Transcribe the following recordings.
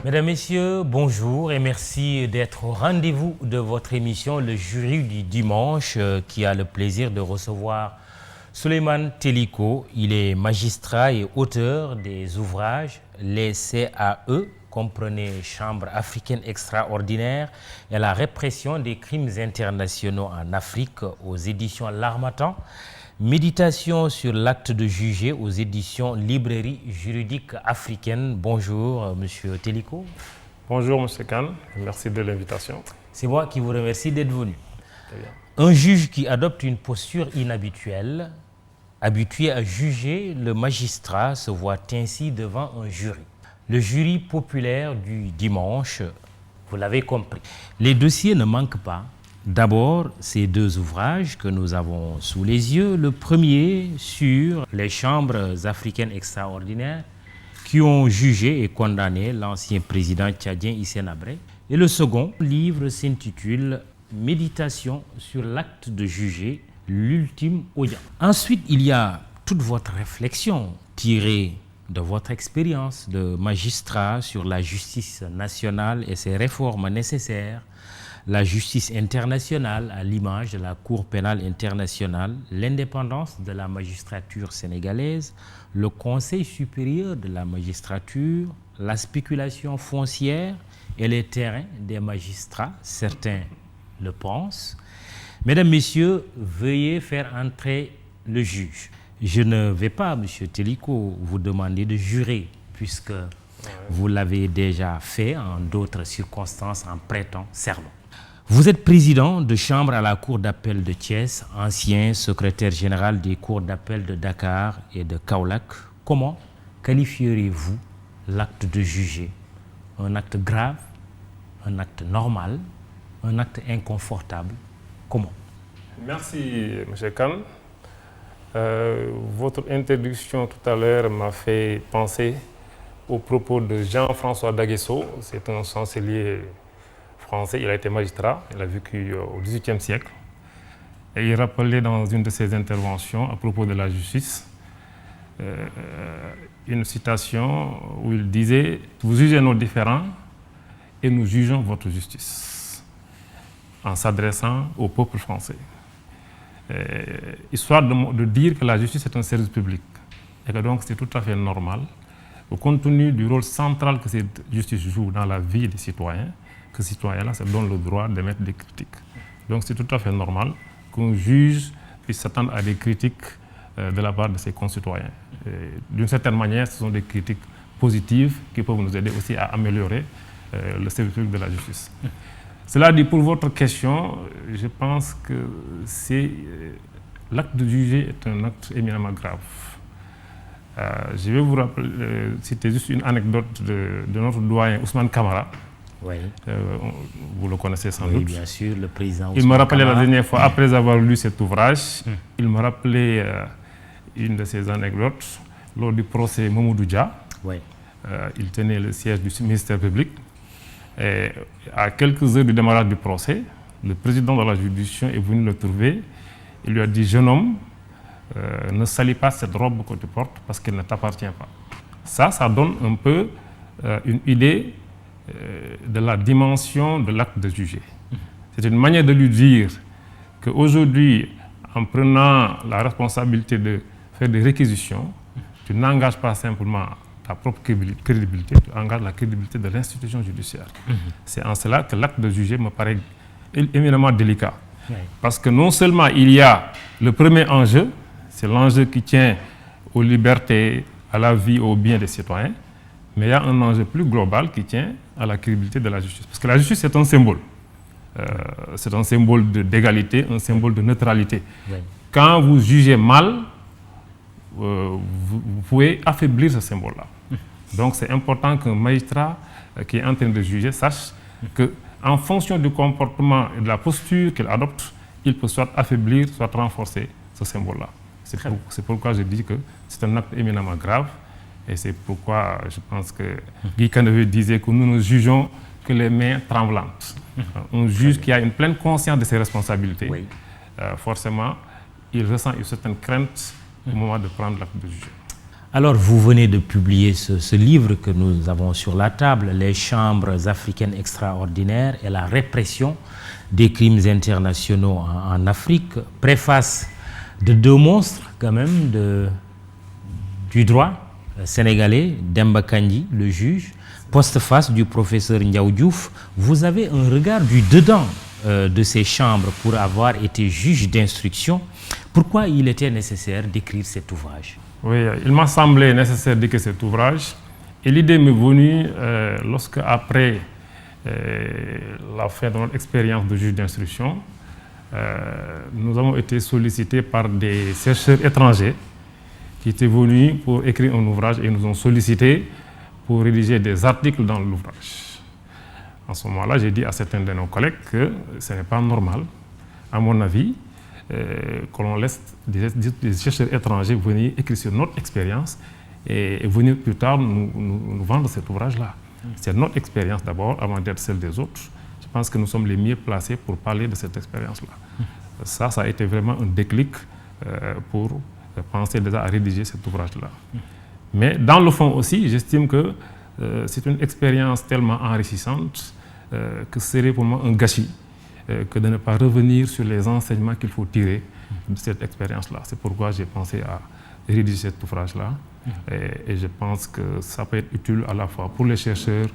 Mesdames, Messieurs, bonjour et merci d'être au rendez-vous de votre émission Le Jury du Dimanche qui a le plaisir de recevoir Souleymane Teliko. Il est magistrat et auteur des ouvrages Les CAE, comprenez Chambre africaine extraordinaire et la répression des crimes internationaux en Afrique aux éditions L'Harmattan. Méditation sur l'acte de juger aux éditions Librairie juridique africaine. Bonjour, Monsieur Teliko. Bonjour, Monsieur Khan. Merci de l'invitation. C'est moi qui vous remercie d'être venu. Un juge qui adopte une posture inhabituelle, habitué à juger, le magistrat se voit ainsi devant un jury. Le jury populaire du dimanche, vous l'avez compris. Les dossiers ne manquent pas. D'abord, ces deux ouvrages que nous avons sous les yeux. Le premier sur les chambres africaines extraordinaires qui ont jugé et condamné l'ancien président tchadien Hissène Habré. Et le second livre s'intitule Méditation sur l'acte de juger, l'ultime audience. Ensuite, il y a toute votre réflexion tirée de votre expérience de magistrat sur la justice nationale et ses réformes nécessaires, la justice internationale à l'image de la Cour pénale internationale, l'indépendance de la magistrature sénégalaise, le Conseil supérieur de la magistrature, la spéculation foncière et les terrains des magistrats, certains le pensent. Mesdames, Messieurs, veuillez faire entrer le juge. Je ne vais pas, Monsieur Teliko, vous demander de jurer, puisque vous l'avez déjà fait en d'autres circonstances en prêtant serment. Vous êtes président de chambre à la Cour d'appel de Thiès, ancien secrétaire général des cours d'appel de Dakar et de Kaolack. Comment qualifieriez-vous l'acte de juger? Un acte grave, un acte normal, un acte inconfortable? Comment? Merci, M. Khan. Votre introduction tout à l'heure m'a fait penser aux propos de Jean-François Daguesso. C'est un chancelier français, il a été magistrat, il a vécu au XVIIIe siècle. Et il rappelait dans une de ses interventions à propos de la justice une citation où il disait « Vous jugez nos différends et nous jugeons votre justice » en s'adressant au peuple français. Histoire de dire que la justice est un service public et que donc c'est tout à fait normal, compte tenu du rôle central que cette justice joue dans la vie des citoyens, que ces citoyens-là se donnent le droit d'émettre des critiques. Donc c'est tout à fait normal qu'un juge puisse s'attendre à des critiques de la part de ses concitoyens. D'une certaine manière, ce sont des critiques positives qui peuvent nous aider aussi à améliorer le service public de la justice. Cela dit, pour votre question, je pense que l'acte de juger est un acte éminemment grave. Je vais vous rappeler, citer juste une anecdote de notre doyen Ousmane Camara. Oui. Vous le connaissez sans doute. Oui, bien sûr, le président Il me rappelait la dernière fois, après avoir lu cet ouvrage, il me rappelait une de ces anecdotes lors du procès Mamoudou Dia. Oui. Il tenait le siège du ministère public. Et à quelques heures du démarrage du procès, le président de la juridiction est venu le trouver. Il lui a dit « Jeune homme, ne salis pas cette robe que tu portes parce qu'elle ne t'appartient pas. » Ça donne un peu une idée de la dimension de l'acte de juger. C'est une manière de lui dire qu'aujourd'hui, en prenant la responsabilité de faire des réquisitions, tu n'engages pas simplement ta propre crédibilité, tu engages la crédibilité de l'institution judiciaire. C'est en cela que l'acte de juger me paraît éminemment délicat. Parce que non seulement il y a le premier enjeu, c'est l'enjeu qui tient aux libertés, à la vie, au bien des citoyens, mais il y a un enjeu plus global qui tient à la crédibilité de la justice. Parce que la justice est un symbole. C'est un symbole d'égalité, un symbole de neutralité. Oui. Quand vous jugez mal, vous pouvez affaiblir ce symbole-là. Donc c'est important qu'un magistrat qui est en train de juger sache qu'en fonction du comportement et de la posture qu'il adopte, il peut soit affaiblir, soit renforcer ce symbole-là. C'est pourquoi je dis que c'est un acte éminemment grave. Et c'est pourquoi je pense que Guy Caneveu disait que nous ne jugeons que les mains tremblantes. Un juge qui a une pleine conscience de ses responsabilités, forcément, il ressent une certaine crainte au moment de prendre l'acte de juger. Alors, vous venez de publier ce livre que nous avons sur la table, Les chambres africaines extraordinaires et la répression des crimes internationaux en Afrique. Préface de deux monstres, quand même, du droit sénégalais, Demba Kandji, le juge, postface du professeur Ndiaw Diouf. Vous avez un regard du dedans de ces chambres pour avoir été juge d'instruction. Pourquoi il était nécessaire d'écrire cet ouvrage? Oui, il m'a semblé nécessaire d'écrire cet ouvrage. Et l'idée m'est venue lorsque, après la fin de notre expérience de juge d'instruction, nous avons été sollicités par des chercheurs étrangers qui étaient venus pour écrire un ouvrage et nous ont sollicités pour rédiger des articles dans l'ouvrage. En ce moment-là, j'ai dit à certains de nos collègues que ce n'est pas normal, à mon avis, que l'on laisse des chercheurs étrangers venir écrire sur notre expérience et venir plus tard nous vendre cet ouvrage-là. C'est notre expérience d'abord, avant d'être celle des autres. Je pense que nous sommes les mieux placés pour parler de cette expérience-là. Ça a été vraiment un déclic pour penser déjà à rédiger cet ouvrage-là. Mais dans le fond aussi, j'estime que c'est une expérience tellement enrichissante que ce serait pour moi un gâchis que de ne pas revenir sur les enseignements qu'il faut tirer de cette expérience-là. C'est pourquoi j'ai pensé à rédiger cet ouvrage-là. Et je pense que ça peut être utile à la fois pour les chercheurs,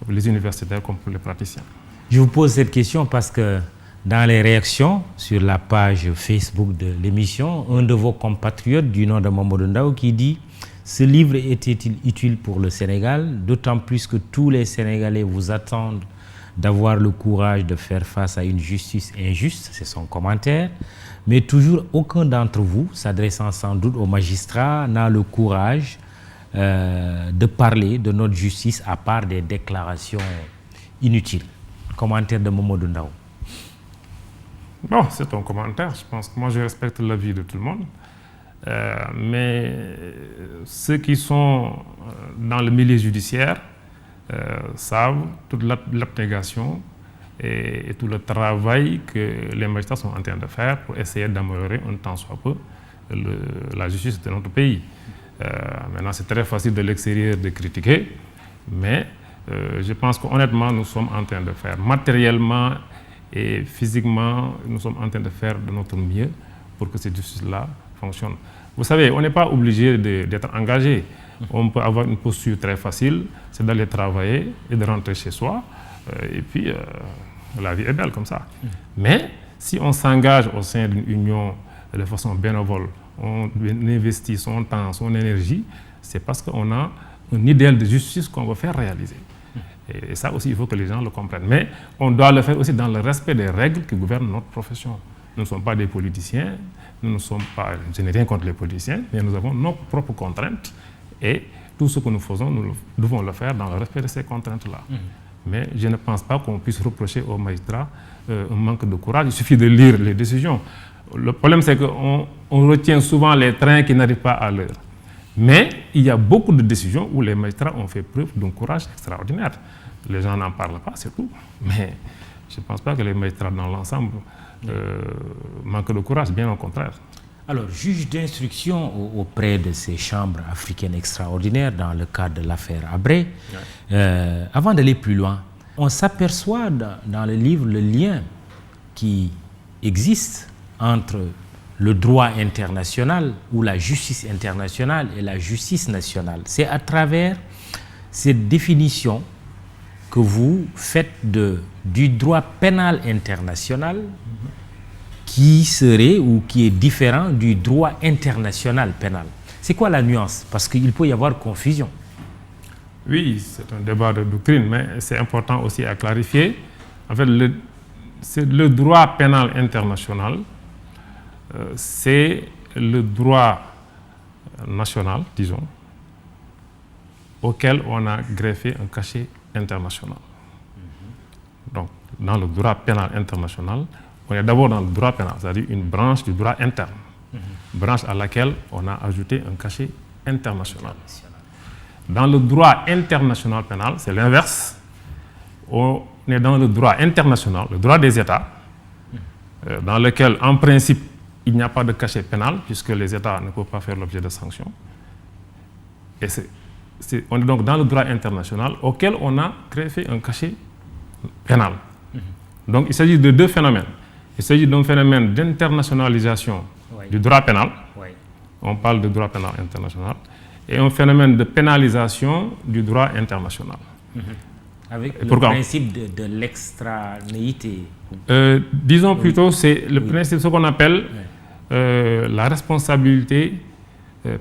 les universitaires comme pour les praticiens. Je vous pose cette question parce que dans les réactions sur la page Facebook de l'émission, un de vos compatriotes du nom de Mamadou Ndaw qui dit « Ce livre était-il utile pour le Sénégal, d'autant plus que tous les Sénégalais vous attendent d'avoir le courage de faire face à une justice injuste », c'est son commentaire, mais toujours aucun d'entre vous, s'adressant sans doute aux magistrats, n'a le courage de parler de notre justice à part des déclarations inutiles. Commentaire de Mamadou Ndaw. Bon, c'est un commentaire, je pense que moi je respecte l'avis de tout le monde, mais ceux qui sont dans le milieu judiciaire savent toute l'abnégation et tout le travail que les magistrats sont en train de faire pour essayer d'améliorer un tant soit peu la justice de notre pays. Maintenant, c'est très facile de l'extérieur de critiquer, mais je pense qu'honnêtement, nous sommes en train de faire matériellement et physiquement, nous sommes en train de faire de notre mieux pour que cette justice-là fonctionne. Vous savez, on n'est pas obligé d'être engagé. On peut avoir une posture très facile, c'est d'aller travailler et de rentrer chez soi. Et puis, la vie est belle comme ça. Mais si on s'engage au sein d'une union de façon bénévole, on investit son temps, son énergie, c'est parce qu'on a un idéal de justice qu'on veut faire réaliser. Et ça aussi, il faut que les gens le comprennent. Mais on doit le faire aussi dans le respect des règles qui gouvernent notre profession. Nous ne sommes pas des politiciens, nous ne sommes pas, je n'ai rien contre les politiciens, mais nous avons nos propres contraintes et tout ce que nous faisons, nous devons le faire dans le respect de ces contraintes-là. Mais je ne pense pas qu'on puisse reprocher aux magistrats un manque de courage. Il suffit de lire les décisions. Le problème, c'est qu'on retient souvent les trains qui n'arrivent pas à l'heure. Mais il y a beaucoup de décisions où les magistrats ont fait preuve d'un courage extraordinaire. Les gens n'en parlent pas, c'est tout. Mais je ne pense pas que les magistrats dans l'ensemble manquent de courage, bien au contraire. Alors, juge d'instruction auprès de ces chambres africaines extraordinaires dans le cadre de l'affaire Habré, avant d'aller plus loin, on s'aperçoit dans le livre le lien qui existe entre le droit international ou la justice internationale et la justice nationale. C'est à travers cette définition que vous faites du droit pénal international qui serait ou qui est différent du droit international pénal. C'est quoi la nuance? Parce qu'il peut y avoir confusion. Oui, c'est un débat de doctrine, mais c'est important aussi à clarifier. En fait, le droit pénal international, c'est le droit national, disons, auquel on a greffé un cachet international. Donc, dans le droit pénal international, on est d'abord dans le droit pénal, c'est-à-dire une branche du droit interne, branche à laquelle on a ajouté un cachet international. Dans le droit international pénal, c'est l'inverse. On est dans le droit international, le droit des États, dans lequel, en principe, il n'y a pas de cachet pénal, puisque les États ne peuvent pas faire l'objet de sanctions. Et on est donc dans le droit international auquel on a fait un cachet pénal. Donc il s'agit de deux phénomènes. Il s'agit d'un phénomène d'internationalisation du droit pénal. On parle de droit pénal international. Et un phénomène de pénalisation du droit international. Avec le principe de l'extranéité. Disons plutôt, c'est le principe, ce qu'on appelle la responsabilité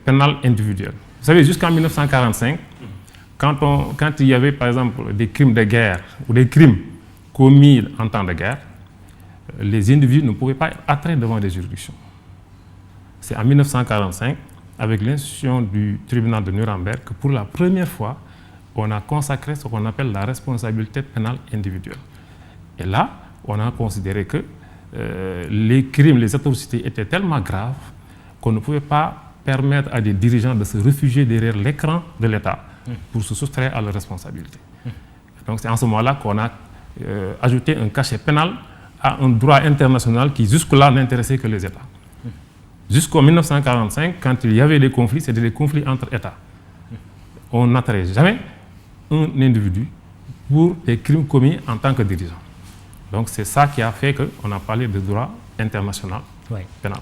pénale individuelle. Vous savez, jusqu'en 1945, quand il y avait par exemple des crimes de guerre ou des crimes commis en temps de guerre, les individus ne pouvaient pas être attraits devant des juridictions. C'est en 1945, avec l'institution du tribunal de Nuremberg, que pour la première fois, on a consacré ce qu'on appelle la responsabilité pénale individuelle. Et là, on a considéré que les crimes, les atrocités étaient tellement graves qu'on ne pouvait pas permettre à des dirigeants de se réfugier derrière l'écran de l'État pour se soustraire à leurs responsabilités. Donc c'est en ce moment-là qu'on a ajouté un cachet pénal à un droit international qui jusque-là n'intéressait que les États. Jusqu'en 1945, quand il y avait des conflits, c'était des conflits entre États. On n'attrait jamais un individu pour des crimes commis en tant que dirigeant. Donc c'est ça qui a fait qu'on a parlé de droit international pénal.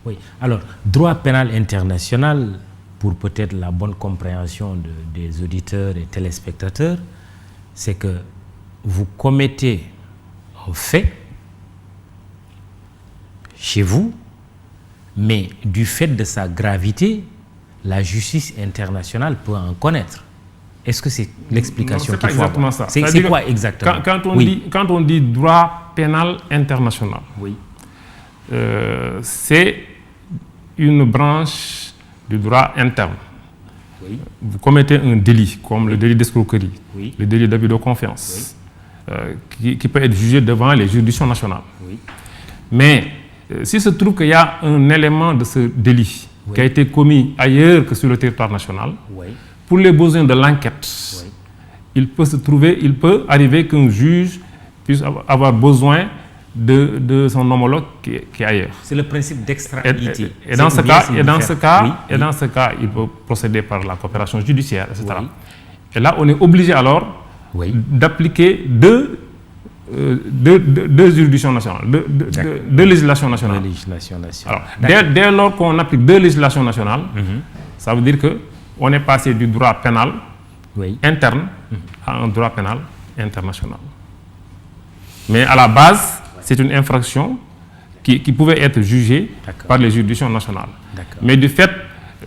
Oui. Alors, droit pénal international, pour peut-être la bonne compréhension des auditeurs et téléspectateurs, c'est que vous commettez un fait chez vous, mais du fait de sa gravité, la justice internationale peut en connaître. Est-ce que c'est l'explication qu'il faut avoir? C'est quoi exactement? Quand on dit droit pénal international, c'est une branche du droit interne. Vous commettez un délit, comme le délit d'escroquerie, le délit d'abus de confiance, qui peut être jugé devant les juridictions nationales. Mais s'il se trouve qu'il y a un élément de ce délit qui a été commis ailleurs que sur le territoire national, pour les besoins de l'enquête, il peut arriver qu'un juge puisse avoir besoin de son homologue qui est ailleurs. C'est le principe d'extranéité. Et dans ce cas, il peut procéder par la coopération judiciaire, etc. Et là, on est obligé alors d'appliquer deux juridictions nationales, deux législations nationales. Alors, dès lors qu'on applique deux législations nationales, ça veut dire qu'on est passé du droit pénal interne à un droit pénal international. Mais à la base, c'est une infraction qui pouvait être jugée par les juridictions nationales. Mais du fait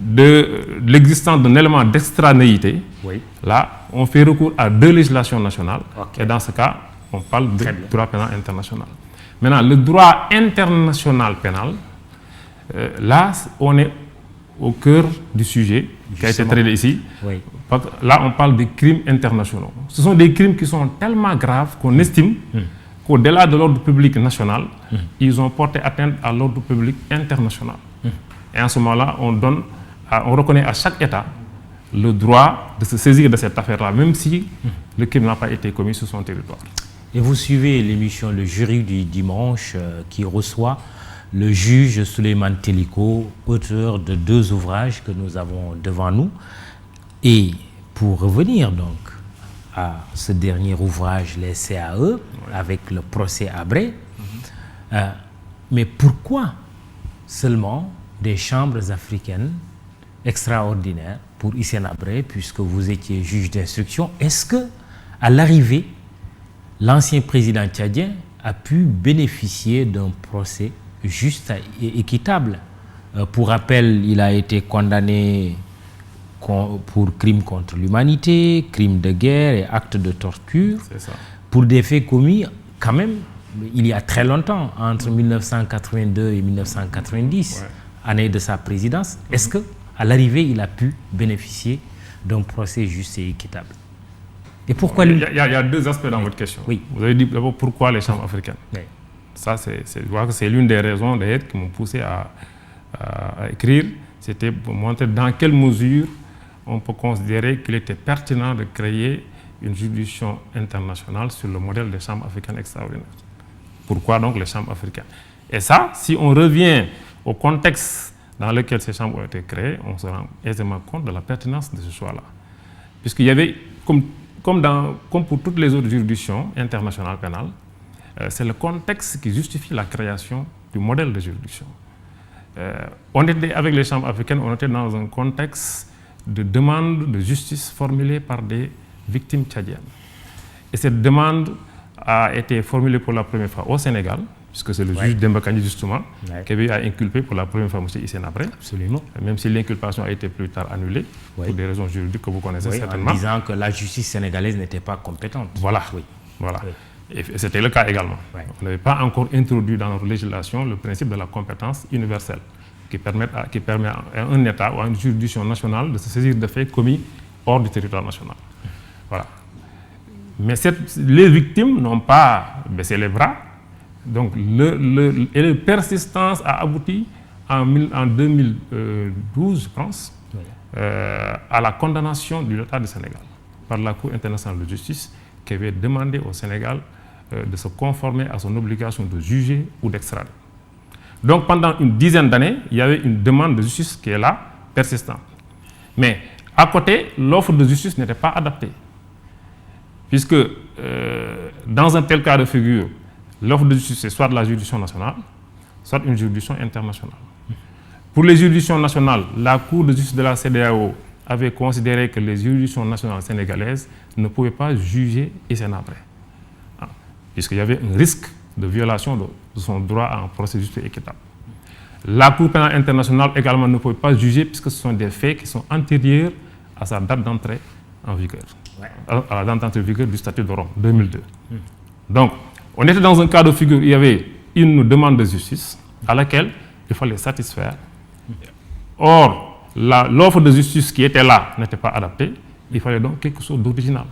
de l'existence d'un élément d'extranéité, là, on fait recours à deux législations nationales. Et dans ce cas, on parle de droit pénal international. Maintenant, le droit international pénal, là, on est au cœur du sujet qui a été traité ici. Parce que là, on parle des crimes internationaux. Ce sont des crimes qui sont tellement graves qu'on estime qu'au-delà de l'ordre public national, ils ont porté atteinte à l'ordre public international. Et en ce moment-là, on reconnaît à chaque État le droit de se saisir de cette affaire-là, même si le crime n'a pas été commis sur son territoire. Et vous suivez l'émission Le Jury du dimanche qui reçoit le juge Souleymane Teliko, auteur de 2 ouvrages que nous avons devant nous. Et pour revenir donc à ce dernier ouvrage, les CAE, avec le procès Habré, mais pourquoi seulement des chambres africaines extraordinaires pour Hissène Habré, puisque vous étiez juge d'instruction? Est-ce que, à l'arrivée, l'ancien président tchadien a pu bénéficier d'un procès juste et équitable? Pour rappel, il a été condamné pour crimes contre l'humanité, crimes de guerre et actes de torture, pour des faits commis quand même il y a très longtemps, entre 1982 et 1990, année de sa présidence. Est-ce que, à l'arrivée, il a pu bénéficier d'un procès juste et équitable? Et pourquoi lui? Il y a 2 aspects dans votre question. Vous avez dit d'abord pourquoi les chambres africaines. Ça, je vois que c'est l'une des raisons d'ailleurs qui m'ont poussé à écrire. C'était pour montrer dans quelle mesure on peut considérer qu'il était pertinent de créer une juridiction internationale sur le modèle des chambres africaines extraordinaires. Pourquoi donc les chambres africaines? Et ça, si on revient au contexte dans lequel ces chambres ont été créées, on se rend aisément compte de la pertinence de ce choix-là. Puisqu'il y avait, comme pour toutes les autres juridictions internationales pénales, c'est le contexte qui justifie la création du modèle de juridiction. Avec les chambres africaines, on était dans un contexte de demande de justice formulée par des victimes tchadiennes. Et cette demande a été formulée pour la première fois au Sénégal, puisque c'est le juge Demba Kandji justement qui avait inculpé pour la première fois M. Hissène Habré. Absolument. Même si l'inculpation a été plus tard annulée, pour des raisons juridiques que vous connaissez certainement. En disant que la justice sénégalaise n'était pas compétente. Voilà. Voilà. Et c'était le cas également. On n'avait pas encore introduit dans notre législation le principe de la compétence universelle, qui permet à un État ou à une juridiction nationale de se saisir de faits commis hors du territoire national. Voilà. Mais les victimes n'ont pas baissé les bras. Donc, la persistance a abouti en 2012, je pense, à la condamnation de l'État du Sénégal par la Cour internationale de justice qui avait demandé au Sénégal de se conformer à son obligation de juger ou d'extrader. Donc, pendant une dizaine d'années, il y avait une demande de justice qui est là, persistante. Mais à côté, l'offre de justice n'était pas adaptée. Puisque dans un tel cas de figure, l'offre de justice, c'est soit de la juridiction nationale, soit une juridiction internationale. Pour les juridictions nationales, la Cour de justice de la CEDEAO avait considéré que les juridictions nationales sénégalaises ne pouvaient pas juger Hissène Habré, puisqu'il y avait un risque de violation de son droit à un procès juste et équitable. La Cour pénale internationale également ne pouvait pas juger, puisque ce sont des faits qui sont antérieurs à sa date d'entrée en vigueur, à la date d'entrée en vigueur du statut de Rome, 2002. Donc, on était dans un cas de figure où il y avait une demande de justice à laquelle il fallait satisfaire. Or, l'offre de justice qui était là n'était pas adaptée. Il fallait donc quelque chose d'original.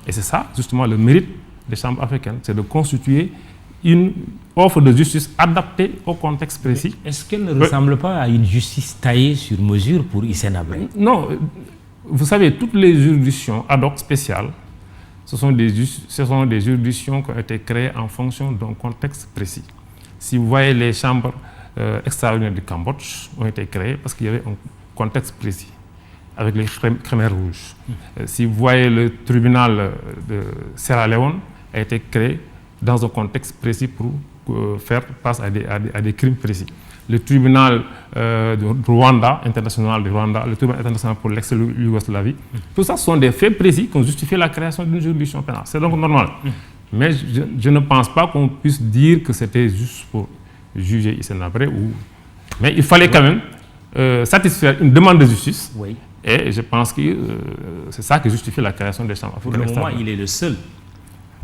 Et c'est ça, justement, le mérite des chambres africaines, c'est de constituer une offre de justice adaptée au contexte précis. Est-ce qu'elle ne ressemble pas à une justice taillée sur mesure pour Hissène Habré? Non. Vous savez, toutes les juridictions ad hoc spéciales, ce sont des juridictions qui ont été créées en fonction d'un contexte précis. Si vous voyez les chambres extraordinaires du Cambodge ont été créées parce qu'il y avait un contexte précis, avec les Khmers rouges. Si vous voyez le tribunal de Sierra Leone a été créé dans un contexte précis pour faire face à des crimes précis. Le tribunal de Rwanda, international de Rwanda, le tribunal international pour l'ex-Yougoslavie, tout ça sont des faits précis qui ont justifié la création d'une juridiction pénale. C'est donc normal. Mais je ne pense pas qu'on puisse dire que c'était juste pour juger Hissène Habré. Mais il fallait quand même satisfaire une demande de justice. Et je pense que c'est ça qui justifie la création des chambres africaines. Pour le moment, il est le seul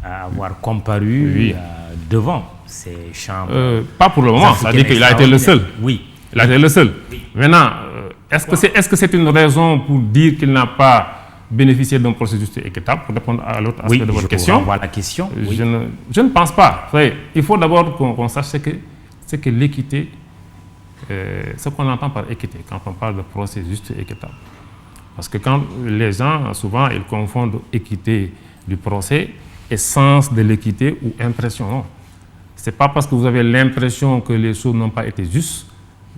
à avoir comparu devant ces chambres. Pas pour le moment, ça veut dire qu'il a été le seul. Oui. Il a été le seul. Maintenant, est-ce que c'est une raison pour dire qu'il n'a pas bénéficié d'un processus équitable, pour répondre à l'autre aspect de votre question? La question. Je ne pense pas. Il faut d'abord qu'on sache ce que l'équité, ce qu'on entend par équité quand on parle de procès juste et équitable. Parce que quand les gens, souvent, ils confondent équité du procès et sens de l'équité ou impression. Non. Ce n'est pas parce que vous avez l'impression que les choses n'ont pas été justes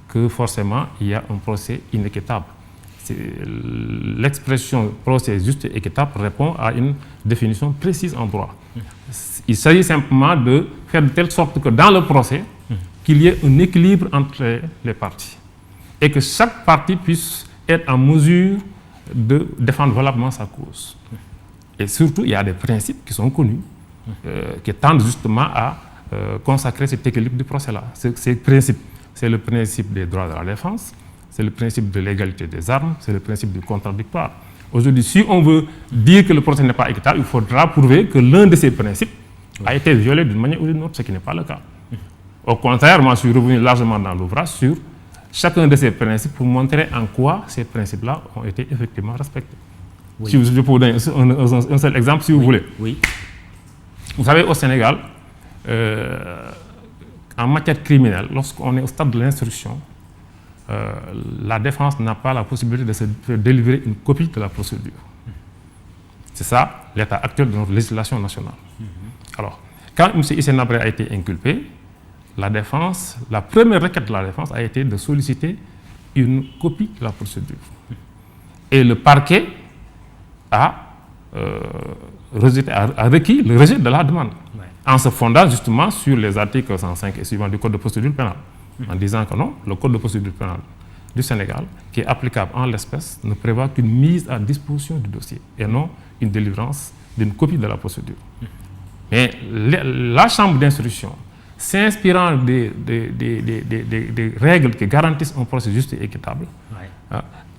que forcément il y a un procès inéquitable. L'expression procès juste et équitable répond à une définition précise en droit. Il s'agit simplement de faire de telle sorte que dans le procès, qu'il y ait un équilibre entre les parties et que chaque partie puisse être en mesure de défendre valablement sa cause. Et surtout, il y a des principes qui sont connus, qui tendent justement à consacrer cet équilibre du procès-là. Ces principes, c'est le principe des droits de la défense, c'est le principe de l'égalité des armes, c'est le principe du contradictoire. Aujourd'hui, si on veut dire que le procès n'est pas équitable, il faudra prouver que l'un de ces principes a été violé d'une manière ou d'une autre, ce qui n'est pas le cas. Au contraire, moi, je suis revenu largement dans l'ouvrage sur chacun de ces principes pour montrer en quoi ces principes-là ont été effectivement respectés. Si je peux vous donner un seul exemple, si vous voulez. Vous savez, au Sénégal, en matière criminelle, lorsqu'on est au stade de l'instruction, la défense n'a pas la possibilité de se délivrer une copie de la procédure. C'est ça l'état actuel de notre législation nationale. Alors, quand M. Hissène Habré a été inculpé, la première requête de la défense a été de solliciter une copie de la procédure. Et le parquet a requis le rejet de la demande, en se fondant justement sur les articles 105 et suivants du Code de procédure pénale, en disant que non, le Code de procédure pénale du Sénégal, qui est applicable en l'espèce, ne prévoit qu'une mise à disposition du dossier et non une délivrance d'une copie de la procédure. Mais la Chambre d'instruction, s'inspirant des règles qui garantissent un procès juste et équitable,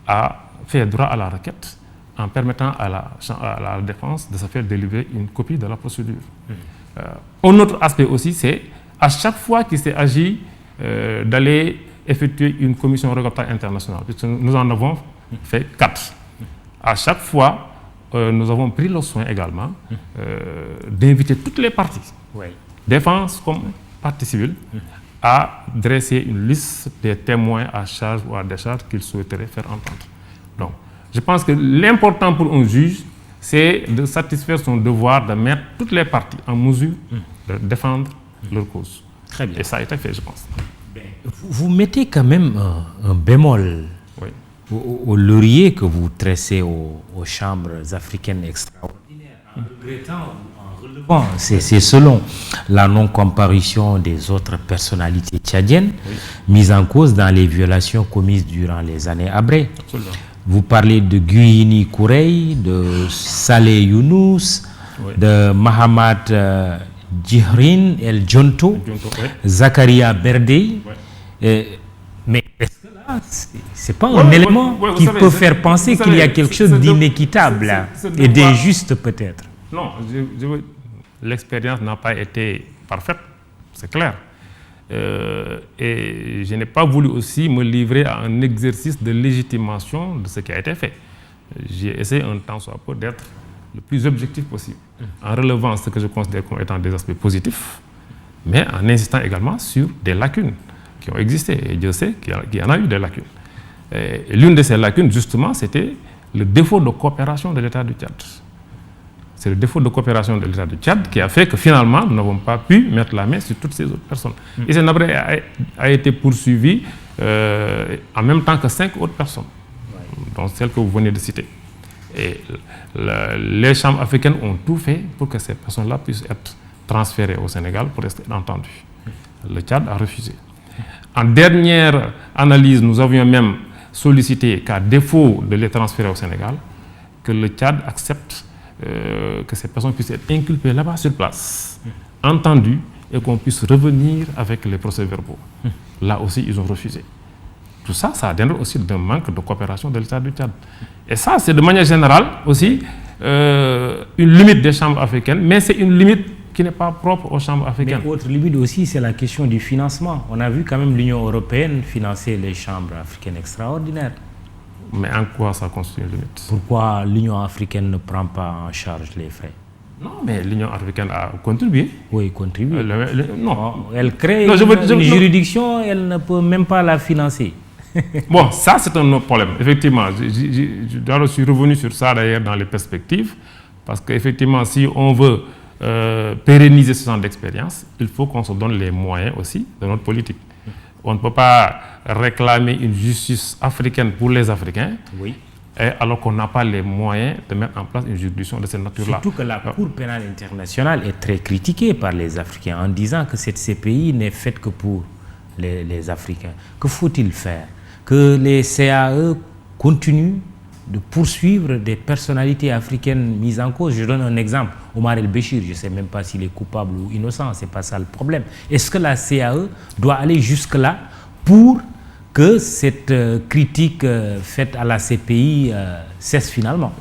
a fait droit à la requête en permettant à la défense de se faire délivrer une copie de la procédure. Un autre aspect aussi, c'est à chaque fois qu'il s'est agi d'aller effectuer une commission rogatoire internationale, puisque nous en avons fait 4. À chaque fois, nous avons pris le soin également d'inviter toutes les parties, défense comme partie civile, à dresser une liste des témoins à charge ou à décharge qu'ils souhaiteraient faire entendre. Donc, je pense que l'important pour un juge, c'est de satisfaire son devoir de mettre toutes les parties en mesure de défendre leur cause. Très bien. Et ça a été fait, je pense. Vous mettez quand même un bémol au laurier que vous tressez aux chambres africaines extraordinaires, en regrettant ou en relevant, c'est selon la non-comparution des autres personnalités tchadiennes mises en cause dans les violations commises durant les années Habré. Absolument. Vous parlez de Guyini Kourey, de Saleh Younous, de Mahamat Djihrin El Djonto, Zakaria Berdey. Mais est-ce que là, c'est pas un élément qui peut faire penser qu'il y a quelque chose d'inéquitable et d'injuste peut-être? Non, l'expérience n'a pas été parfaite, c'est clair. Et je n'ai pas voulu aussi me livrer à un exercice de légitimation de ce qui a été fait. J'ai essayé un temps soit peu d'être le plus objectif possible, en relevant ce que je considère comme étant des aspects positifs, mais en insistant également sur des lacunes qui ont existé. Et Dieu sait qu'il y en a eu des lacunes. Et l'une de ces lacunes, justement, c'était le défaut de coopération de l'État du Tchad. C'est le défaut de coopération de l'État du Tchad qui a fait que finalement, nous n'avons pas pu mettre la main sur toutes ces autres personnes. Et Hissène Habré a été poursuivi en même temps que 5 autres personnes, dont celles que vous venez de citer. Et les chambres africaines ont tout fait pour que ces personnes-là puissent être transférées au Sénégal pour rester entendues. Le Tchad a refusé. En dernière analyse, nous avions même sollicité qu'à défaut de les transférer au Sénégal, que le Tchad accepte que ces personnes puissent être inculpées là-bas sur place, entendues, et qu'on puisse revenir avec les procès-verbaux. Là aussi, ils ont refusé. Tout ça, ça dénote aussi d'un manque de coopération de l'État du Tchad. Et ça, c'est de manière générale aussi une limite des chambres africaines, mais c'est une limite qui n'est pas propre aux chambres africaines. Mais autre limite aussi, c'est la question du financement. On a vu quand même l'Union européenne financer les chambres africaines extraordinaires. Mais en quoi ça constitue une limite? Pourquoi l'Union africaine ne prend pas en charge les frais? Non, mais l'Union africaine a contribué. Oui, contribue. Non. Elle crée une juridiction, elle ne peut même pas la financer. Bon, ça c'est un autre problème. Effectivement, je suis revenu sur ça d'ailleurs dans les perspectives, parce qu'effectivement, si on veut pérenniser ce genre d'expérience, il faut qu'on se donne les moyens aussi de notre politique. On ne peut pas réclamer une justice africaine pour les Africains, alors qu'on n'a pas les moyens de mettre en place une juridiction de cette nature-là. Surtout que la Cour pénale internationale est très critiquée par les Africains en disant que cette CPI n'est faite que pour les Africains. Que faut-il faire? Que les CAE continuent de poursuivre des personnalités africaines mises en cause. Je donne un exemple. Omar El-Béchir, je ne sais même pas s'il est coupable ou innocent, ce n'est pas ça le problème. Est-ce que la CAE doit aller jusque-là pour que cette critique faite à la CPI cesse finalement?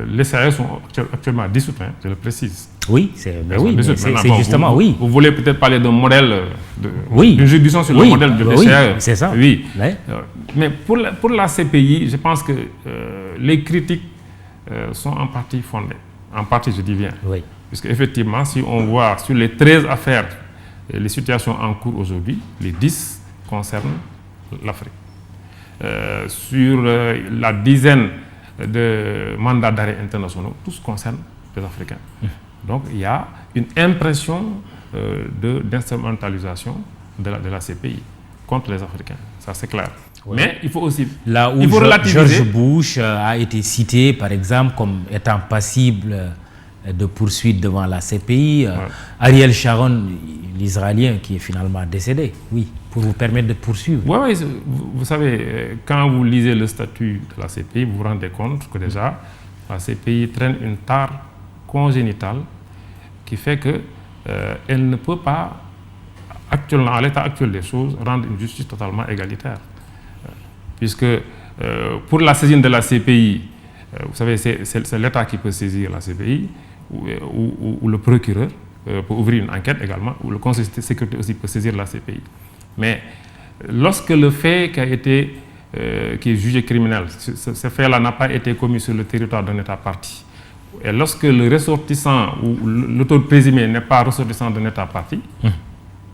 Les CAE sont actuellement dissoutes, je le précise. Oui, c'est justement, oui. Vous voulez peut-être parler d'un modèle, d'une juridiction sur le modèle de CAE. C'est ça. Oui. Mais pour la CPI, je pense que les critiques sont en partie fondées. En partie, je dis bien. Oui. Puisque effectivement, si on voit sur les 13 affaires, les situations en cours aujourd'hui, les 10 concernent l'Afrique. Sur la dizaine de mandats d'arrêt internationaux, tous concernent les Africains. Donc il y a une impression d'instrumentalisation de la CPI contre les Africains. Ça, c'est clair. Oui. Mais il faut aussi... Là où George Bush a été cité, par exemple, comme étant passible de poursuite devant la CPI, Ariel Sharon, l'Israélien, qui est finalement décédé, oui, pour vous permettre de poursuivre. Oui, vous savez, quand vous lisez le statut de la CPI, vous vous rendez compte que déjà, la CPI traîne une tare congénitale qui fait qu'elle ne peut pas, actuellement, à l'état actuel des choses, rendre une justice totalement égalitaire. Puisque pour la saisine de la CPI, vous savez, c'est l'État qui peut saisir la CPI, ou le procureur pour ouvrir une enquête également, ou le Conseil de sécurité aussi peut saisir la CPI. Mais lorsque le fait qui est jugé criminel, ce fait-là n'a pas été commis sur le territoire d'un État partie, et lorsque le ressortissant ou l'auteur présumé n'est pas ressortissant d'un État partie,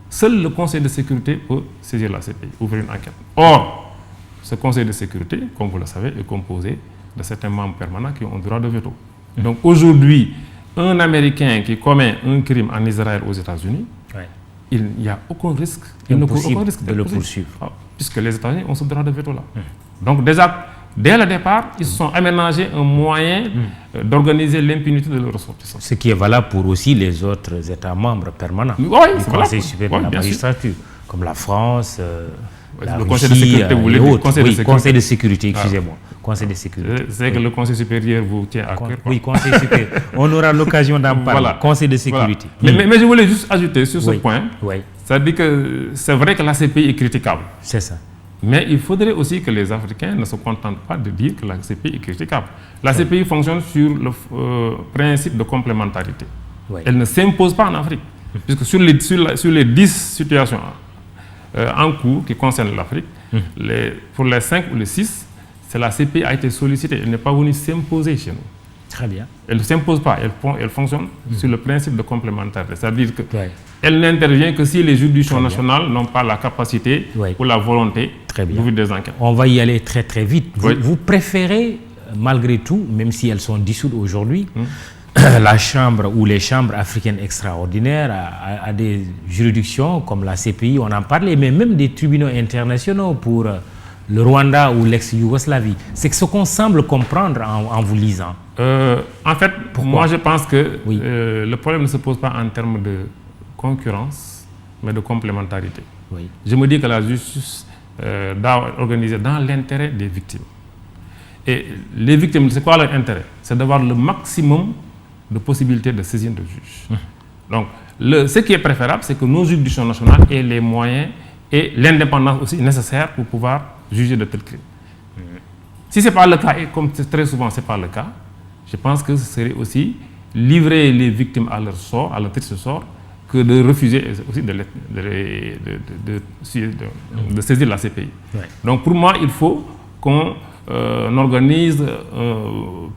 seul le Conseil de sécurité peut saisir la CPI, ouvrir une enquête. Or, ce Conseil de sécurité, comme vous le savez, est composé de certains membres permanents qui ont un droit de veto. Donc aujourd'hui, un Américain qui commet un crime en Israël aux États-Unis, il n'y a aucun risque, de le poursuivre. Puisque les États-Unis ont ce droit de veto-là. Donc déjà, dès le départ, ils se sont aménagés un moyen d'organiser l'impunité de leurs ressortissants. Ce qui est valable pour aussi les autres États membres permanents du Conseil supérieur de la magistrature, comme la France, la le Russie, Conseil de sécurité, vous voulez dire Conseil de sécurité, excusez-moi. Conseil de sécurité. C'est que le Conseil supérieur vous tient à cœur. Oui, Conseil supérieur. On aura l'occasion d'en parler. Conseil de sécurité. Mais je voulais juste ajouter sur ce point. C'est-à-dire que c'est vrai que la CPI est critiquable. C'est ça. Mais il faudrait aussi que les Africains ne se contentent pas de dire que la CPI est critiquable. La CPI fonctionne sur le principe de complémentarité. Elle ne s'impose pas en Afrique. Puisque sur les 10 situations en cours qui concernent l'Afrique, pour les 5 ou les 6, la CPI a été sollicitée. Elle n'est pas venue s'imposer chez nous. Très bien. Elle ne s'impose pas. Elle fonctionne sur le principe de complémentarité. C'est-à-dire qu'elle n'intervient que si les juridictions nationales n'ont pas la capacité ou la volonté d'ouvrir des enquêtes. On va y aller très très vite. Vous préférez, malgré tout, même si elles sont dissoutes aujourd'hui, la chambre ou les chambres africaines extraordinaires à des juridictions comme la CPI, on en parlait, mais même des tribunaux internationaux pour le Rwanda ou l'ex-Yougoslavie. C'est ce qu'on semble comprendre en vous lisant. En fait, moi je pense que le problème ne se pose pas en termes de concurrence, mais de complémentarité. Je me dis que la justice doit être organisée dans l'intérêt des victimes. Et les victimes, c'est quoi leur intérêt? C'est d'avoir le maximum de possibilités de saisine de juge. Donc, ce qui est préférable, c'est que nos juridictions nationales aient les moyens et l'indépendance aussi nécessaire pour pouvoir juger de tels crimes. Si ce n'est pas le cas, et comme très souvent ce n'est pas le cas, je pense que ce serait aussi livrer les victimes à leur sort, à leur triste sort, que de refuser aussi de saisir la CPI. Donc pour moi, il faut qu'on organise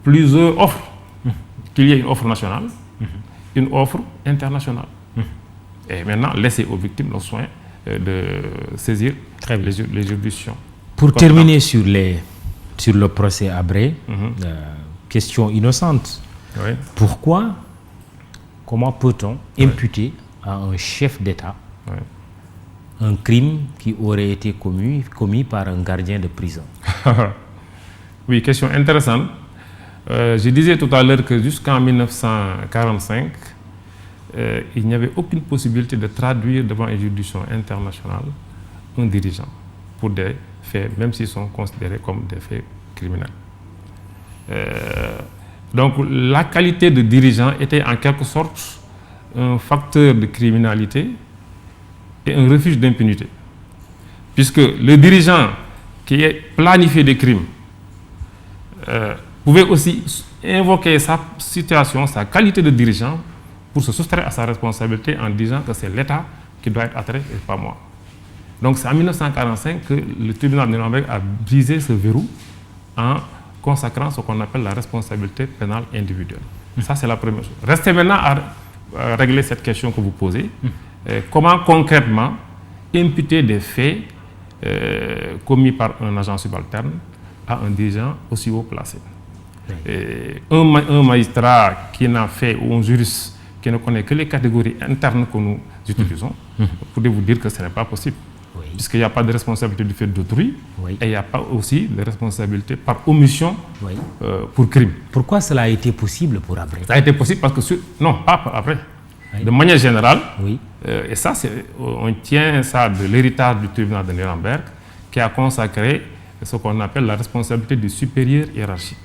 plusieurs offres, qu'il y ait une offre nationale, une offre internationale. Et maintenant, laisser aux victimes le soin de saisir les juridictions. Pour terminer sur le procès Habré, question innocente. Comment peut-on imputer à un chef d'État un crime qui aurait été commis par un gardien de prison? Oui, question intéressante. Je disais tout à l'heure que jusqu'en 1945, il n'y avait aucune possibilité de traduire devant une juridiction internationale un dirigeant pour des faits, même s'ils sont considérés comme des faits criminels. Donc la qualité de dirigeant était en quelque sorte un facteur de criminalité et un refuge d'impunité. Puisque le dirigeant qui est planifié des crimes pouvait aussi invoquer sa situation, sa qualité de dirigeant pour se soustraire à sa responsabilité en disant que c'est l'État qui doit être attiré et pas moi. Donc c'est en 1945 que le tribunal de Nuremberg a brisé ce verrou en consacrant ce qu'on appelle la responsabilité pénale individuelle. Ça, c'est la première chose. Restez maintenant à régler cette question que vous posez. Comment concrètement imputer des faits commis par un agent subalterne à un dirigeant aussi haut placé? Un magistrat qui n'a fait, ou un juriste qui ne connaît que les catégories internes que nous utilisons, pourrait vous dire que ce n'est pas possible. Oui. Puisqu'il n'y a pas de responsabilité du fait d'autrui, Oui. et il n'y a pas aussi de responsabilité par omission Oui. pour crime. Pourquoi cela a été possible pour Habré? Ça a été possible parce que... Non, pas après. Oui. De manière générale, Oui. et ça, on tient ça de l'héritage du tribunal de Nuremberg, qui a consacré ce qu'on appelle la responsabilité du supérieur hiérarchique.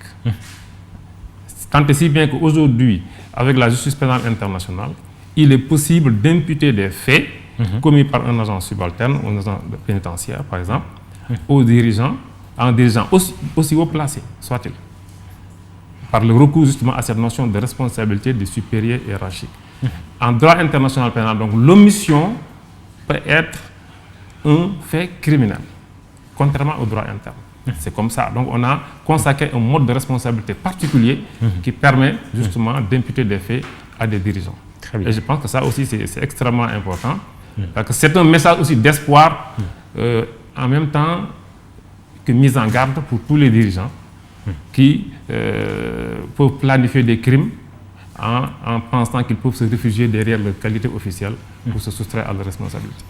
Tant et si bien qu'aujourd'hui, avec la justice pénale internationale, il est possible d'imputer des faits commis par un agent subalterne, un agent pénitentiaire, par exemple, aux dirigeants, à un dirigeant aussi haut placé, soit-il, par le recours justement à cette notion de responsabilité du supérieur hiérarchique. En droit international pénal, donc l'omission peut être un fait criminel, contrairement au droit interne. C'est comme ça. Donc on a consacré un mode de responsabilité particulier qui permet justement d'imputer des faits à des dirigeants. Très bien. Et je pense que ça aussi c'est extrêmement important, parce que c'est un message aussi d'espoir, en même temps que mise en garde pour tous les dirigeants qui peuvent planifier des crimes en pensant qu'ils peuvent se réfugier derrière leur qualité officielle pour se soustraire à leur responsabilité.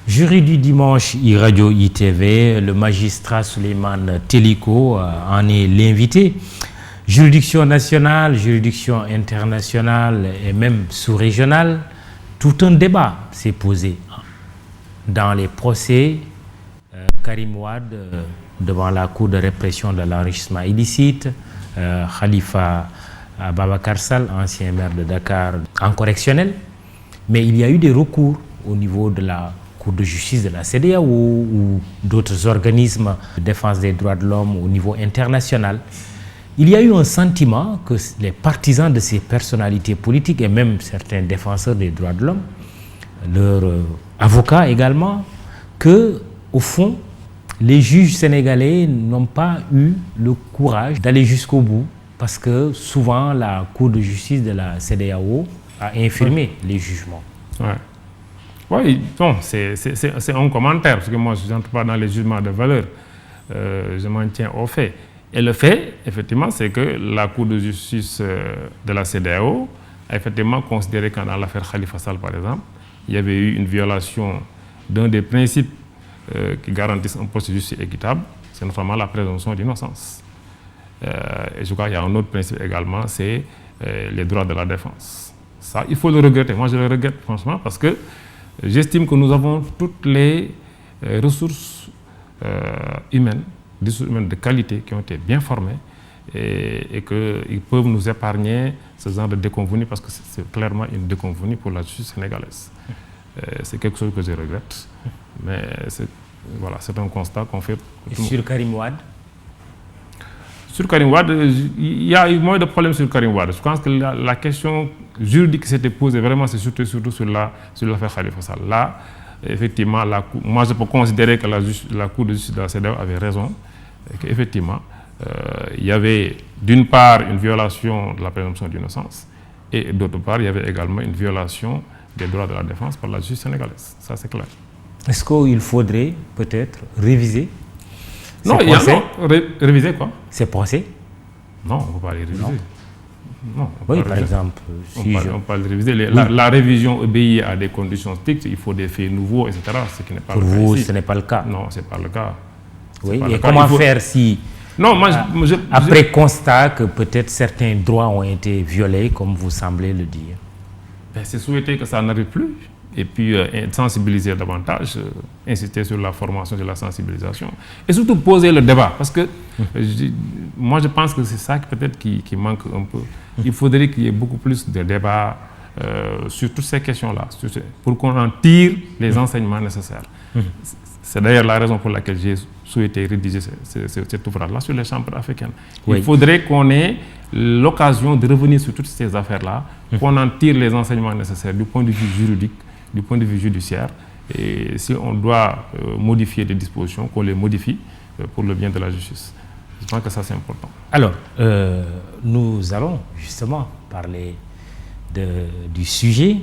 Jury du dimanche iRadio ITV, le magistrat Souleymane Teliko en est l'invité. Juridiction nationale, juridiction internationale et même sous-régionale, tout un débat s'est posé dans les procès Karim Wade devant la Cour de répression de l'enrichissement illicite, Khalifa Ababacar Sall, ancien maire de Dakar, en correctionnel. Mais il y a eu des recours au niveau de la Cour de justice de la CEDEAO ou d'autres organismes de défense des droits de l'homme au niveau international. Il y a eu un sentiment que les partisans de ces personnalités politiques et même certains défenseurs des droits de l'homme, leurs avocats également, que au fond, les juges sénégalais n'ont pas eu le courage d'aller jusqu'au bout parce que souvent la Cour de justice de la CEDEAO a infirmé les jugements. Ouais. Oui, bon, c'est un commentaire, parce que moi je n'entre pas dans les jugements de valeur, je m'en tiens aux faits. Et le fait, effectivement, c'est que la Cour de justice de la CEDEAO a effectivement considéré que dans l'affaire Khalifa Sall, par exemple, il y avait eu une violation d'un des principes qui garantissent un processus équitable, c'est notamment la présomption d'innocence. Et je crois qu'il y a un autre principe également, c'est les droits de la défense. Ça, il faut le regretter. Moi, je le regrette franchement parce que j'estime que nous avons toutes les ressources humaines, des ressources humaines de qualité qui ont été bien formées et qu'ils peuvent nous épargner ce genre de déconvenue parce que c'est clairement une déconvenue pour la justice sénégalaise. C'est quelque chose que je regrette, mais voilà, c'est un constat qu'on fait. Et sur Karim Wade? Sur Karim Wade, il y a eu moins de problèmes sur Karim Wade. Je pense que la question juridique qui s'était posée vraiment, c'est surtout sur l'affaire Khalifa Sall. Là, effectivement, moi je peux considérer que la Cour de justice de la CEDEAO avait raison, et qu'effectivement, il y avait d'une part une violation de la présomption d'innocence, et d'autre part, il y avait également une violation des droits de la défense par la justice sénégalaise. Ça, c'est clair. Est-ce qu'il faudrait peut-être réviser non, réviser quoi? Ces procès? Non, on ne peut pas les réviser. Non, oui, par exemple. On peut les réviser. La révision obéit à des conditions strictes, il faut des faits nouveaux, etc. Ce qui n'est pas pour le cas vous, ici. ce n'est pas le cas? Non, ce n'est pas le cas. Oui, et comment faire si, non, moi, après constat que peut-être certains droits ont été violés, comme vous semblez le dire? C'est souhaiter que ça n'arrive plus. Et puis sensibiliser davantage, insister sur la formation, sur la sensibilisation. Et surtout poser le débat. Parce que moi je pense que c'est ça peut-être qui manque un peu. Il faudrait qu'il y ait beaucoup plus de débats sur toutes ces questions-là, pour qu'on en tire les enseignements nécessaires. C'est d'ailleurs la raison pour laquelle j'ai souhaité rédiger cet ouvrage-là sur les chambres africaines. Oui. Il faudrait qu'on ait l'occasion de revenir sur toutes ces affaires-là, qu'on en tire les enseignements nécessaires du point de vue juridique, du point de vue judiciaire, et si on doit modifier des dispositions, qu'on les modifie pour le bien de la justice. Je pense que ça, c'est important. Alors, nous allons justement parler du sujet,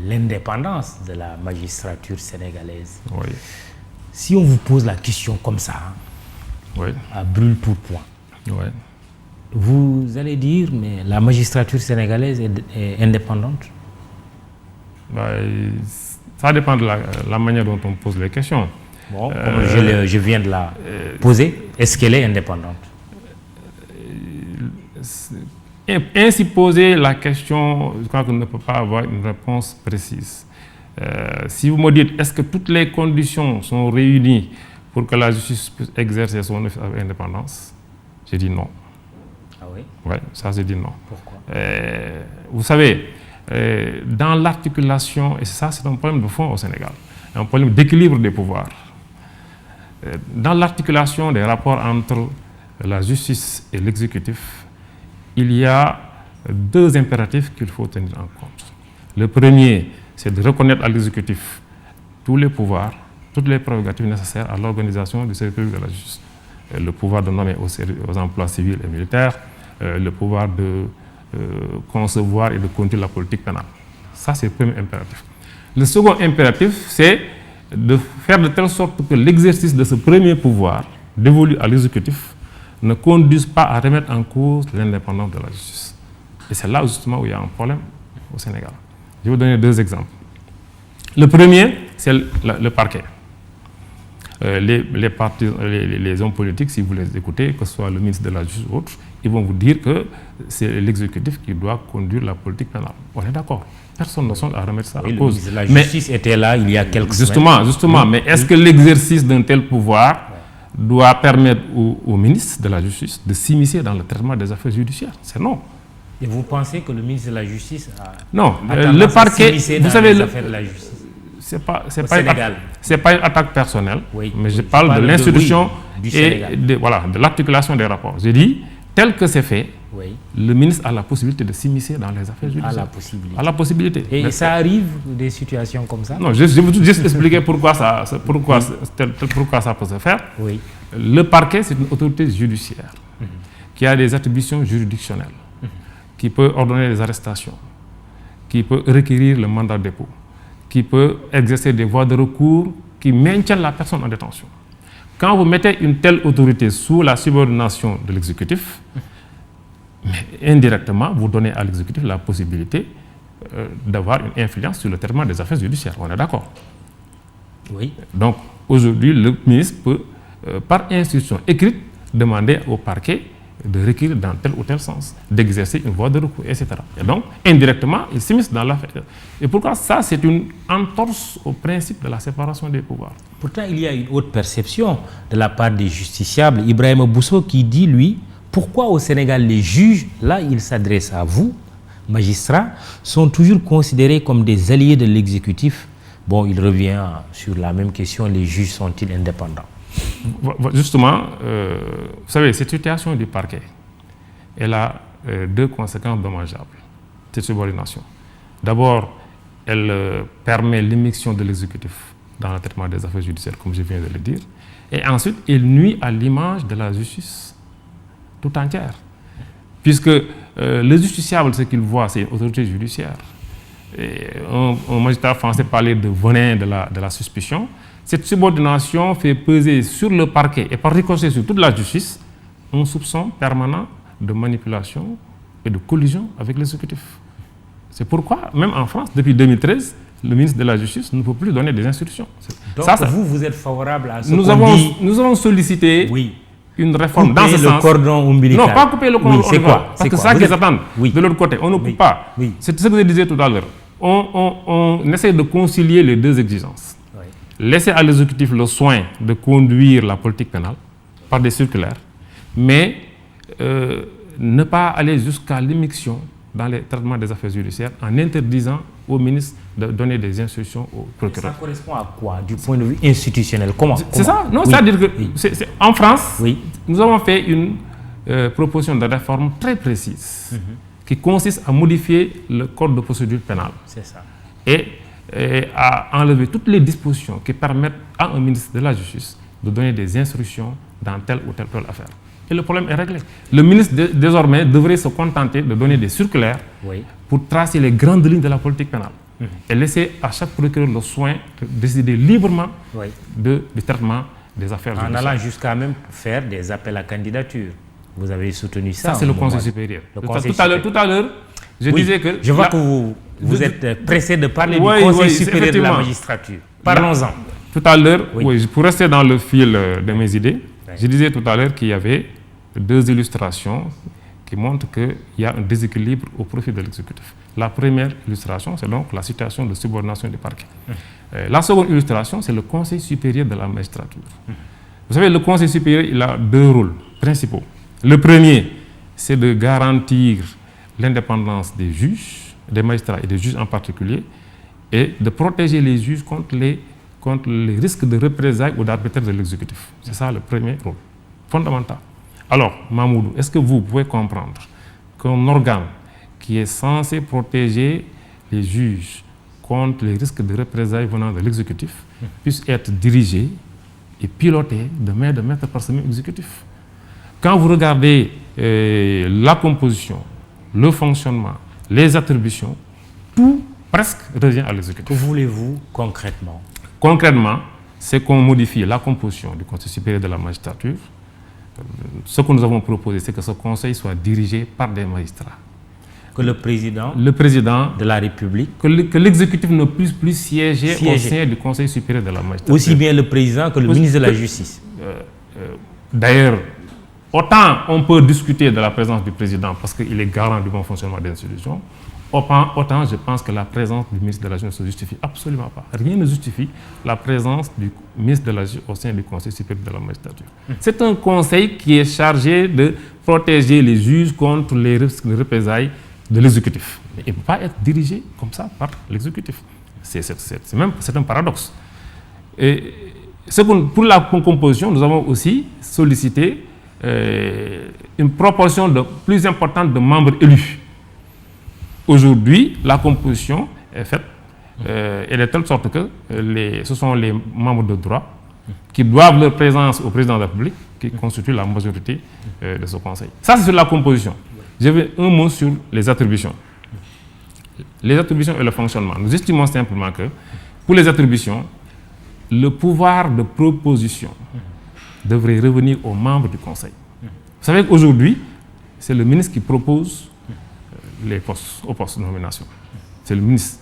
l'indépendance de la magistrature sénégalaise. Oui. Si on vous pose la question comme ça, oui, à brûle pour point, oui, vous allez dire, mais la magistrature sénégalaise est indépendante? Ça dépend de la manière dont on pose les questions. Bon, comme je viens de la poser, est-ce qu'elle est indépendante? Ainsi poser la question, je crois qu'on ne peut pas avoir une réponse précise. Si vous me dites, est-ce que toutes les conditions sont réunies pour que la justice puisse exercer son indépendance, j'ai dit non. Ah oui? Oui, ça j'ai dit non. Pourquoi? Vous savez, dans l'articulation, et ça c'est un problème de fond au Sénégal, un problème d'équilibre des pouvoirs. Dans l'articulation des rapports entre la justice et l'exécutif, il y a deux impératifs qu'il faut tenir en compte. Le premier, c'est de reconnaître à l'exécutif tous les pouvoirs, toutes les prérogatives nécessaires à l'organisation du service public de la justice. Le pouvoir de nommer aux emplois civils et militaires, le pouvoir de concevoir et de conduire la politique pénale. Ça, c'est le premier impératif. Le second impératif, c'est de faire de telle sorte que l'exercice de ce premier pouvoir dévolu à l'exécutif ne conduise pas à remettre en cause l'indépendance de la justice. Et c'est là justement où il y a un problème au Sénégal. Je vais vous donner deux exemples. Le premier, c'est le parquet. Les hommes politiques, si vous les écoutez, que ce soit le ministre de la Justice ou autre, ils vont vous dire que c'est l'exécutif qui doit conduire la politique pénale. On est d'accord. Personne ne songe à remettre ça en cause. Le ministre de la Justice était là il y a quelques semaines. Justement, mais est-ce que l'exercice d'un tel pouvoir doit permettre au ministre de la Justice de s'immiscer dans le traitement des affaires judiciaires? C'est non. Et vous pensez que le ministre de la Justice a... Non, le parquet, vous savez, les affaires de la justice? C'est pas une attaque personnelle, oui, mais je parle de l'institution et de l'articulation des rapports. J'ai dit, tel que c'est fait, le ministre a la possibilité de s'immiscer dans les affaires judiciaires. À la possibilité. Et ça arrive des situations comme ça? Non, je vais vous juste expliquer pourquoi ça peut se faire. Oui. Le parquet, c'est une autorité judiciaire qui a des attributions juridictionnelles, qui peut ordonner des arrestations, qui peut requérir le mandat de dépôt, qui peut exercer des voies de recours qui maintiennent la personne en détention. Quand vous mettez une telle autorité sous la subordination de l'exécutif, indirectement, vous donnez à l'exécutif la possibilité d'avoir une influence sur le traitement des affaires judiciaires. On est d'accord? Oui. Donc, aujourd'hui, le ministre peut, par instruction écrite, demander au parquet de requérir dans tel ou tel sens, d'exercer une voie de recours, etc. Et donc, indirectement, il s'immisce dans l'affaire. Et pourquoi ça, c'est une entorse au principe de la séparation des pouvoirs. Pourtant, il y a une autre perception de la part des justiciables. Ibrahima Bousso qui dit, lui, pourquoi au Sénégal les juges, là il s'adresse à vous, magistrats, sont toujours considérés comme des alliés de l'exécutif? Bon, il revient sur la même question, les juges sont-ils indépendants? Justement, vous savez, cette situation du parquet, elle a deux conséquences dommageables, cette subordination. D'abord, elle permet l'immixtion de l'exécutif dans le traitement des affaires judiciaires, comme je viens de le dire. Et ensuite, elle nuit à l'image de la justice tout entière. Puisque le justiciable, ce qu'il voit, c'est une autorité judiciaire. Et un magistrat français parlait de venin de la suspicion. Cette subordination fait peser sur le parquet et par ricochet sur toute la justice un soupçon permanent de manipulation et de collusion avec l'exécutif. C'est pourquoi, même en France, depuis 2013, le ministre de la Justice ne peut plus donner des instructions. Donc vous êtes favorable à ce nous avons sollicité une réforme dans ce sens. Couper le cordon ombilical. Non, pas couper le cordon ombilical. Parce que c'est ça qu'ils attendent. De l'autre côté, on ne coupe pas. C'est ce que je disais tout à l'heure. On essaie de concilier les deux exigences. Laisser à l'exécutif le soin de conduire la politique pénale par des circulaires, mais ne pas aller jusqu'à l'immixtion dans les traitements des affaires judiciaires en interdisant au ministre de donner des instructions au procureur. Ça correspond à quoi du point de vue institutionnel? Comment? C'est ça? Non, c'est-à-dire que en France, nous avons fait une proposition de réforme très précise qui consiste à modifier le code de procédure pénale. C'est ça. Et à enlever toutes les dispositions qui permettent à un ministre de la Justice de donner des instructions dans telle ou telle affaire. Et le problème est réglé. Le ministre, désormais, devrait se contenter de donner des circulaires pour tracer les grandes lignes de la politique pénale et laisser à chaque procureur le soin de décider librement du traitement des affaires judiciaires. En allant jusqu'à même faire des appels à candidature. Vous avez soutenu ça. Ça, c'est le Conseil supérieur. Tout à l'heure, je disais que... Je vois que vous Vous êtes pressé de parler du Conseil supérieur de la magistrature. Parlons-en. Tout à l'heure, pour rester dans le fil de mes idées, je disais tout à l'heure qu'il y avait 2 illustrations qui montrent qu'il y a un déséquilibre au profit de l'exécutif. La première illustration, c'est donc la situation de subordination du parquet. La seconde illustration, c'est le Conseil supérieur de la magistrature. Vous savez, le Conseil supérieur, il a 2 rôles principaux. Le premier, c'est de garantir l'indépendance des juges, des magistrats et des juges en particulier, et de protéger les juges contre les risques de représailles ou d'arbitraire de l'exécutif. C'est ça le premier rôle, fondamental. Alors, Mamoudou, est-ce que vous pouvez comprendre qu'un organe qui est censé protéger les juges contre les risques de représailles venant de l'exécutif puisse être dirigé et piloté de main de maître par ce même exécutif? Quand vous regardez la composition, le fonctionnement, les attributions, tout presque revient à l'exécutif. Que voulez-vous concrètement? Concrètement, c'est qu'on modifie la composition du Conseil supérieur de la magistrature. Ce que nous avons proposé, c'est que ce conseil soit dirigé par des magistrats. Que le président de la République, que l'exécutif ne puisse plus siéger au sein du Conseil supérieur de la magistrature. Aussi bien le président que le ministre de la Justice. D'ailleurs, autant on peut discuter de la présence du président parce qu'il est garant du bon fonctionnement des institutions, autant je pense que la présence du ministre de la Justice ne se justifie absolument pas. Rien ne justifie la présence du ministre de la Justice au sein du Conseil supérieur de la magistrature. C'est un conseil qui est chargé de protéger les juges contre les risques de représailles de l'exécutif. Il ne peut pas être dirigé comme ça par l'exécutif. C'est un paradoxe. Et pour la composition, nous avons aussi sollicité une proportion plus importante de membres élus. Aujourd'hui, la composition est faite, elle est de telle sorte que ce sont les membres de droit qui doivent leur présence au président de la République qui constituent la majorité de ce conseil. Ça, c'est sur la composition. Je vais un mot sur les attributions. Les attributions et le fonctionnement. Nous estimons simplement que pour les attributions, le pouvoir de proposition devrait revenir aux membres du conseil. Vous savez qu'aujourd'hui, c'est le ministre qui propose aux postes de nomination. C'est le ministre.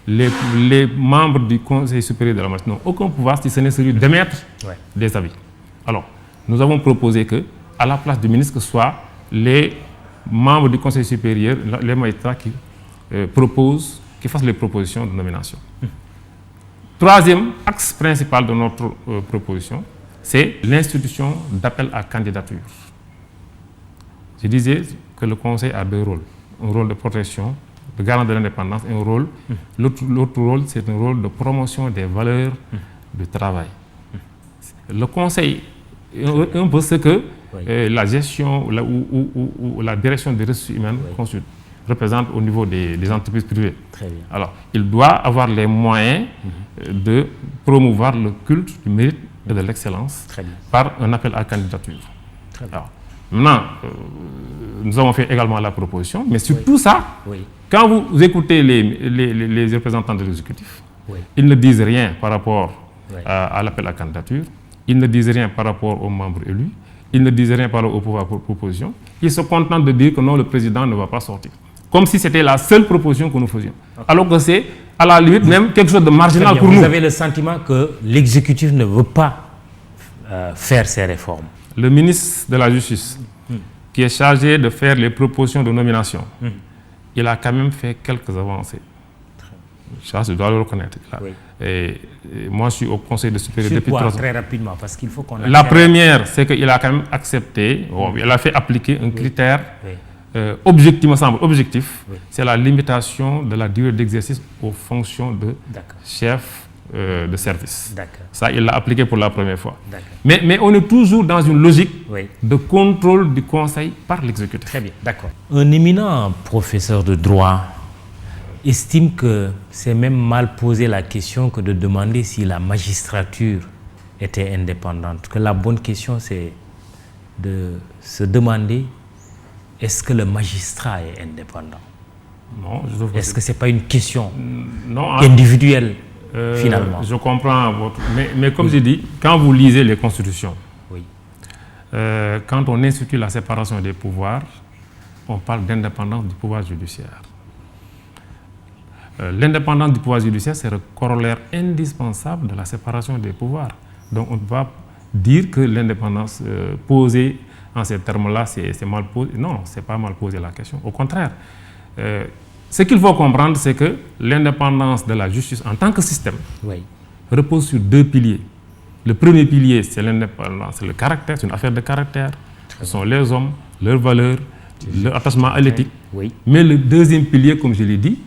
Les membres du Conseil supérieur de la magistrature n'ont aucun pouvoir si ce n'est celui d'émettre des avis. Alors, nous avons proposé que, à la place du ministre, ce soit les membres du Conseil supérieur, les magistrats qui fassent les propositions de nomination. Troisième axe principal de notre proposition, c'est l'institution d'appel à candidature. Je disais que le Conseil a 2 rôles. Un rôle de protection, de garant de l'indépendance, et un rôle, l'autre rôle, c'est un rôle de promotion des valeurs du travail. Le Conseil, un peu ce que la gestion ou la direction des ressources humaines représente au niveau des entreprises privées. Très bien. Alors, il doit avoir les moyens de promouvoir le culte du mérite et de l'excellence par un appel à candidature. Très bien. Alors, maintenant, nous avons fait également la proposition, mais sur tout ça, quand vous écoutez les représentants de l'exécutif, ils ne disent rien par rapport à l'appel à candidature, ils ne disent rien par rapport aux membres élus, ils ne disent rien par rapport au pouvoir de proposition, ils se contentent de dire que non, le président ne va pas sortir. Comme si c'était la seule proposition que nous faisions. Alors que c'est, à la limite, même quelque chose de marginal pour nous. Vous avez le sentiment que l'exécutif ne veut pas faire ces réformes? Le ministre de la Justice, qui est chargé de faire les propositions de nomination, il a quand même fait quelques avancées. Ça, je dois le reconnaître. Et moi, je suis au Conseil de supérieur depuis 3 ans. Très rapidement, parce qu'il faut qu'on... La première, c'est qu'il a quand même accepté, il a fait appliquer un critère objectif, me semble objectif, c'est la limitation de la durée d'exercice aux fonctions de chef de service. Ça, il l'a appliqué pour la première fois. Mais on est toujours dans une logique de contrôle du Conseil par l'exécutif. Très bien, d'accord. Un éminent professeur de droit estime que c'est même mal poser la question que de demander si la magistrature était indépendante. Que la bonne question, c'est de se demander est-ce que le magistrat est indépendant? Non, est-ce que ce n'est pas une question individuelle finalement? Je comprends votre... Mais comme j'ai dit, quand vous lisez les constitutions, quand on institue la séparation des pouvoirs, on parle d'indépendance du pouvoir judiciaire. l'indépendance du pouvoir judiciaire, c'est le corollaire indispensable de la séparation des pouvoirs. Donc on ne peut pas dire que l'indépendance posée en ces termes-là, c'est mal posé. Non, ce n'est pas mal posé la question. Au contraire, ce qu'il faut comprendre, c'est que l'indépendance de la justice en tant que système repose sur 2 piliers. Le premier pilier, c'est l'indépendance, c'est le caractère, c'est une affaire de caractère. Ce sont les hommes, leurs valeurs, leur attachement à l'éthique. Mais le deuxième pilier, comme je l'ai dit,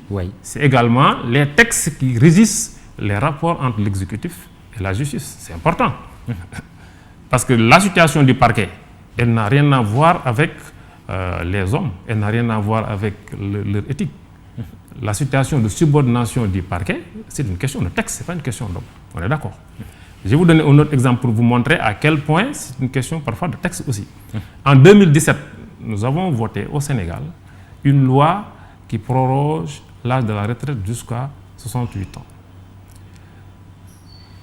c'est également les textes qui régissent les rapports entre l'exécutif et la justice. C'est important. Parce que la situation du parquet, elle n'a rien à voir avec les hommes, elle n'a rien à voir avec leur éthique. La situation de subordination du parquet, c'est une question de texte, ce n'est pas une question d'homme. On est d'accord. Je vais vous donner un autre exemple pour vous montrer à quel point c'est une question parfois de texte aussi. En 2017, nous avons voté au Sénégal une loi qui proroge l'âge de la retraite jusqu'à 68 ans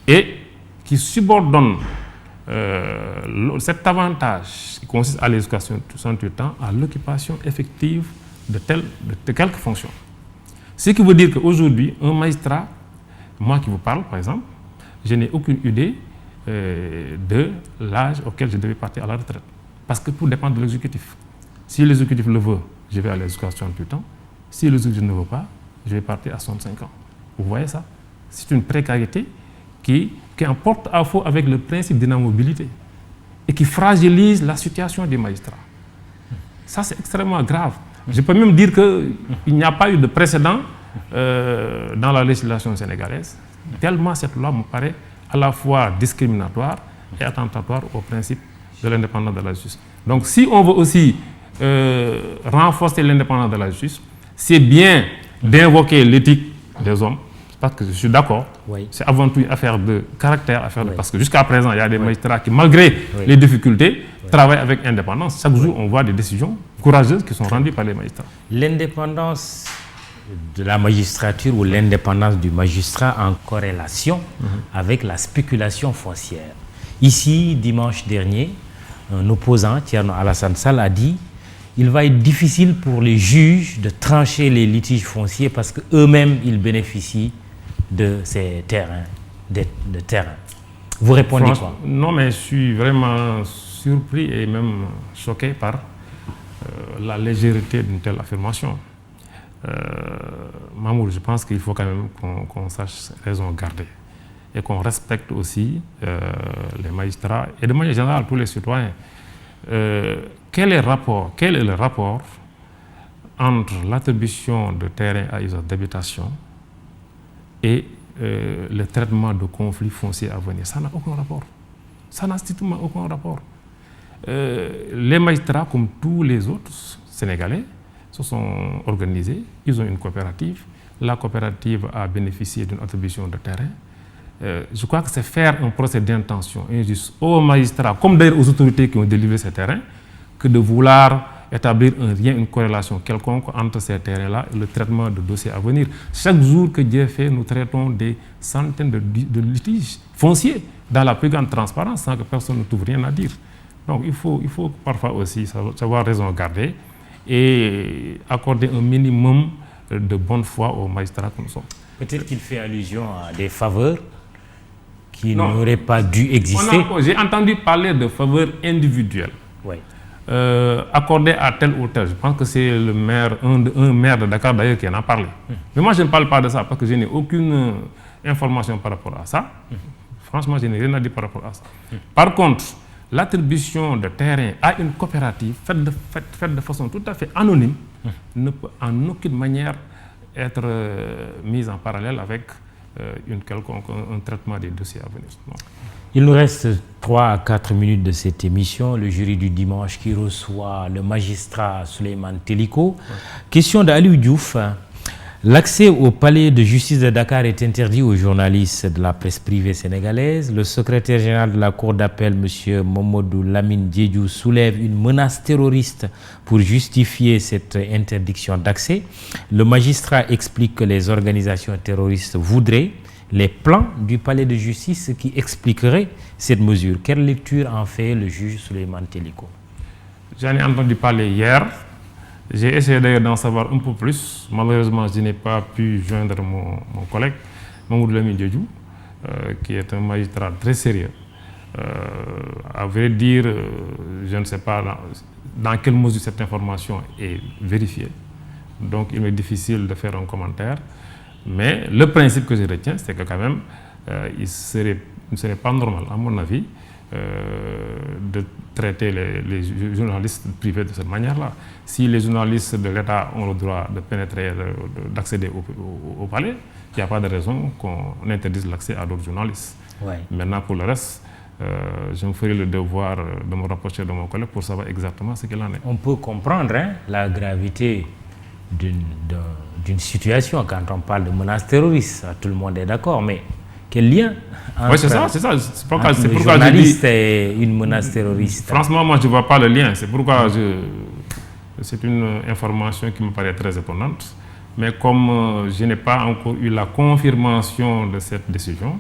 et qui subordonne cet avantage qui consiste à aller jusqu'à 68 ans à l'occupation effective de quelques fonctions. Ce qui veut dire qu'aujourd'hui, un magistrat, moi qui vous parle par exemple, je n'ai aucune idée de l'âge auquel je devais partir à la retraite. Parce que tout dépend de l'exécutif. Si l'exécutif le veut, je vais aller jusqu'à 68 ans. Si l'exécutif ne veut pas, je vais partir à 65 ans. Vous voyez ça? C'est une précarité qui en porte à faux avec le principe d'inamobilité et qui fragilise la situation des magistrats. Ça, c'est extrêmement grave. Je peux même dire qu'il n'y a pas eu de précédent dans la législation sénégalaise, tellement cette loi me paraît à la fois discriminatoire et attentatoire au principe de l'indépendance de la justice. Donc si on veut aussi renforcer l'indépendance de la justice, c'est bien d'invoquer l'éthique des hommes, parce que je suis d'accord, c'est avant tout une affaire de caractère, parce que jusqu'à présent, il y a des magistrats qui, malgré les difficultés, travaillent avec indépendance. Chaque jour, on voit des décisions courageuses qui sont rendues par les magistrats. L'indépendance de la magistrature ou l'indépendance du magistrat en corrélation avec la spéculation foncière. Ici, dimanche dernier, un opposant, Thierno Alassane Sall, a dit qu'il va être difficile pour les juges de trancher les litiges fonciers parce qu'eux-mêmes, ils bénéficient de ces terrains, de terrain. Vous répondez quoi? Non, mais je suis vraiment surpris et même choqué par la légèreté d'une telle affirmation. Mamour, je pense qu'il faut quand même qu'on sache raison garder et qu'on respecte aussi les magistrats et de manière générale tous les citoyens. Quel est le rapport entre l'attribution de terrains à usage d'habitation et le traitement de conflits fonciers à venir? Ça n'a aucun rapport. Ça n'a strictement aucun rapport. Les magistrats, comme tous les autres Sénégalais, se sont organisés, ils ont une coopérative. La coopérative a bénéficié d'une attribution de terrain. Je crois que c'est faire un procès d'intention injuste aux magistrats, comme d'ailleurs aux autorités qui ont délivré ces terrains, que de vouloir établir une corrélation quelconque entre ces terrains-là et le traitement de dossiers à venir. Chaque jour que Dieu fait, nous traitons des centaines de litiges fonciers dans la plus grande transparence sans que personne ne trouve rien à dire. Donc il faut parfois aussi savoir raison garder et accorder un minimum de bonne foi aux magistrats que nous sommes. Peut-être qu'il fait allusion à des faveurs qui n'auraient pas dû exister. J'ai entendu parler de faveurs individuelles. Accordées à tel ou tel. Je pense que c'est le maire, un maire de Dakar d'ailleurs qui en a parlé. Mais moi je ne parle pas de ça parce que je n'ai aucune information par rapport à ça. Franchement, je n'ai rien à dire par rapport à ça. Par contre, l'attribution de terrain à une coopérative faite de façon tout à fait anonyme ne peut en aucune manière être mise en parallèle avec un traitement des dossiers à venir. Non. Il nous reste 3 à 4 minutes de cette émission. Le jury du dimanche qui reçoit le magistrat Souleymane Teliko. Question d'Aliou Diouf. L'accès au palais de justice de Dakar est interdit aux journalistes de la presse privée sénégalaise. Le secrétaire général de la cour d'appel, M. Mamadou Lamine Diédhiou, soulève une menace terroriste pour justifier cette interdiction d'accès. Le magistrat explique que les organisations terroristes voudraient les plans du palais de justice qui expliqueraient cette mesure. Quelle lecture en fait le juge Souleymane Teliko? J'en ai entendu parler hier. J'ai essayé d'ailleurs d'en savoir un peu plus. Malheureusement, je n'ai pas pu joindre mon collègue, Mamoudou Lamine Diédhiou, qui est un magistrat très sérieux. À vrai dire, je ne sais pas dans quelle mesure cette information est vérifiée. Donc, il m'est difficile de faire un commentaire. Mais le principe que je retiens, c'est que quand même, il ne serait pas normal, à mon avis, de traiter les journalistes privés de cette manière-là. Si les journalistes de l'État ont le droit de pénétrer, d'accéder au palais, il n'y a pas de raison qu'on interdise l'accès à d'autres journalistes. Ouais. Maintenant, pour le reste, je me ferai le devoir de me rapprocher de mon collègue pour savoir exactement ce qu'il en est. On peut comprendre la gravité d'une situation quand on parle de menace terroriste. Tout le monde est d'accord, mais quel lien entre, c'est ça. C'est pourquoi journaliste et une menace terroriste? Franchement, moi, je ne vois pas le lien. C'est pourquoi c'est une information qui me paraît très étonnante. Mais comme je n'ai pas encore eu la confirmation de cette décision,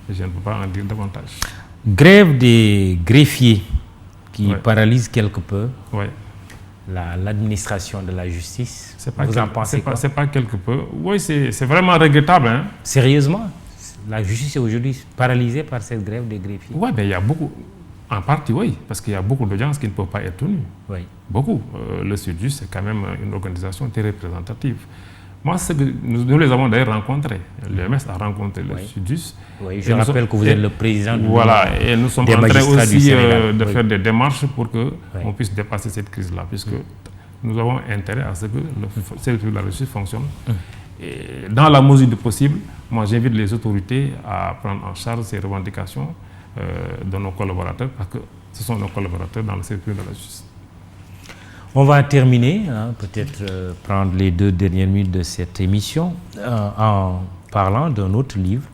je ne peux pas en dire davantage. Grève des greffiers qui paralyse quelque peu l'administration de la justice. Vous en pensez quoi? C'est pas quelque peu. Oui, c'est vraiment regrettable. Hein? Sérieusement? La justice est aujourd'hui paralysée par cette grève des greffiers? Oui, mais il y a beaucoup. En partie, oui, parce qu'il y a beaucoup d'audiences qui ne peuvent pas être tenues. Oui. Beaucoup. Le Sudjus, c'est quand même une organisation très représentative. Moi, nous les avons d'ailleurs rencontrés. L'UMS a rencontré le Sudjus. Oui, je rappelle que vous êtes le président et nous sommes en train aussi de faire des démarches pour qu'on puisse dépasser cette crise-là, puisque nous avons intérêt à ce que le service de la justice fonctionne. Et dans la mesure du possible, moi j'invite les autorités à prendre en charge ces revendications de nos collaborateurs, parce que ce sont nos collaborateurs dans le service de la justice. On va terminer, peut-être prendre les 2 dernières minutes de cette émission en parlant d'un autre livre,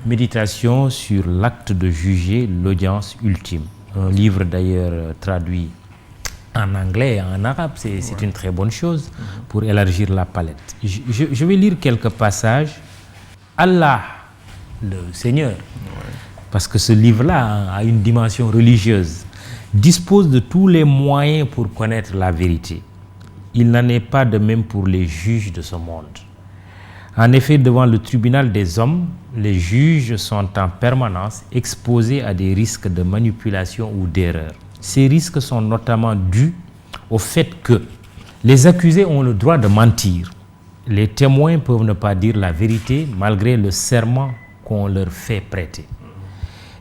Méditation sur l'acte de juger, l'audience ultime. Un livre d'ailleurs traduit en anglais et en arabe, c'est une très bonne chose pour élargir la palette. Je vais lire quelques passages. Allah, le Seigneur, parce que ce livre-là a une dimension religieuse, dispose de tous les moyens pour connaître la vérité. Il n'en est pas de même pour les juges de ce monde. En effet, devant le tribunal des hommes, les juges sont en permanence exposés à des risques de manipulation ou d'erreur. Ces risques sont notamment dus au fait que les accusés ont le droit de mentir. Les témoins peuvent ne pas dire la vérité malgré le serment qu'on leur fait prêter.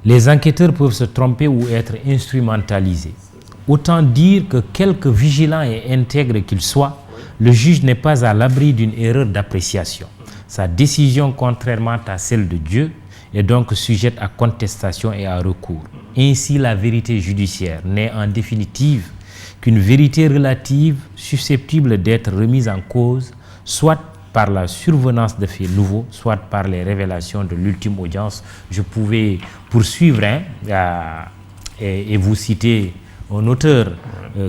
Les enquêteurs peuvent se tromper ou être instrumentalisés. Autant dire que quelque vigilant et intègre qu'il soit, le juge n'est pas à l'abri d'une erreur d'appréciation. Sa décision, contrairement à celle de Dieu, est donc sujette à contestation et à recours. Ainsi, la vérité judiciaire n'est en définitive qu'une vérité relative susceptible d'être remise en cause, soit par la survenance de faits nouveaux, soit par les révélations de l'ultime audience. Je pouvais poursuivre et vous citer un auteur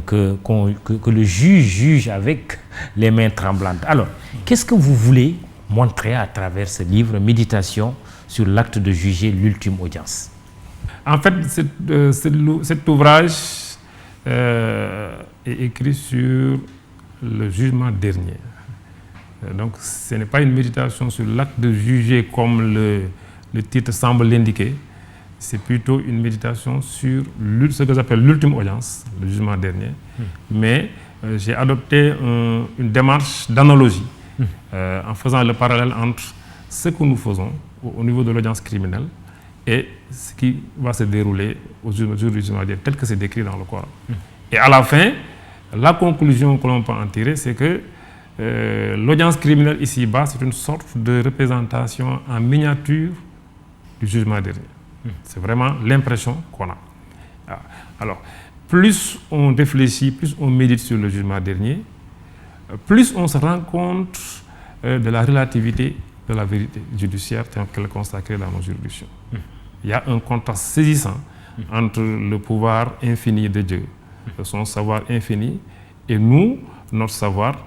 que le juge juge avec les mains tremblantes. Alors, qu'est-ce que vous voulez montrer à travers ce livre, Méditation sur l'acte de juger, l'ultime audience? En fait, cet ouvrage est écrit sur le jugement dernier. Donc, ce n'est pas une méditation sur l'acte de juger comme le titre semble l'indiquer. C'est plutôt une méditation sur ce que j'appelle l'ultime audience, le jugement dernier. Mais j'ai adopté une démarche d'analogie en faisant le parallèle entre ce que nous faisons au niveau de l'audience criminelle et ce qui va se dérouler au jour du jugement dernier, tel que c'est décrit dans le Coran. Et à la fin, la conclusion que l'on peut en tirer, c'est que l'audience criminelle ici-bas, c'est une sorte de représentation en miniature du jugement dernier. C'est vraiment l'impression qu'on a. Alors, plus on réfléchit, plus on médite sur le jugement dernier, plus on se rend compte de la relativité de la vérité judiciaire telle qu'elle est consacrée dans nos juridictions. Il y a un contraste saisissant entre le pouvoir infini de Dieu, son savoir infini, et nous, notre savoir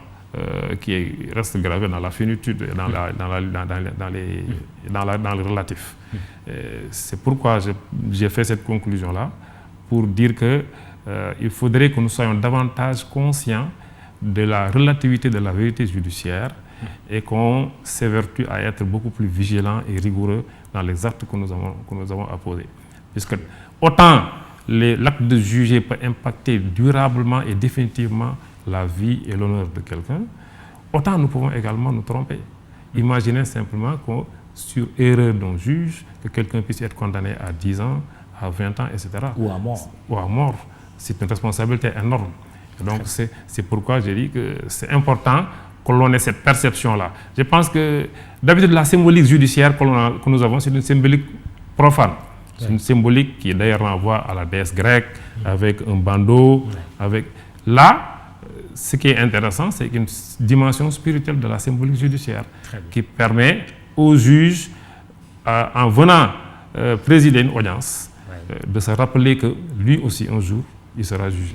qui reste gravé dans la finitude et dans le relatif. C'est pourquoi j'ai fait cette conclusion-là, pour dire qu'il faudrait que nous soyons davantage conscients de la relativité de la vérité judiciaire et qu'on s'évertue à être beaucoup plus vigilant et rigoureux dans les actes que nous avons à poser. Puisque autant l'acte de juger peut impacter durablement et définitivement la vie et l'honneur de quelqu'un, autant nous pouvons également nous tromper. Imaginez simplement que sur erreur d'un juge, que quelqu'un puisse être condamné à 10 ans, à 20 ans, etc. Ou à mort. Ou à mort. C'est une responsabilité énorme. Et donc c'est pourquoi j'ai dit que c'est important que l'on ait cette perception-là. Je pense que d'habitude la symbolique judiciaire que nous avons, c'est une symbolique profane. C'est une symbolique qui d'ailleurs renvoie à la déesse grecque, avec un bandeau, avec... Là, ce qui est intéressant, c'est une dimension spirituelle de la symbolique judiciaire qui permet aux juges, en venant présider une audience, de se rappeler que lui aussi, un jour, il sera jugé.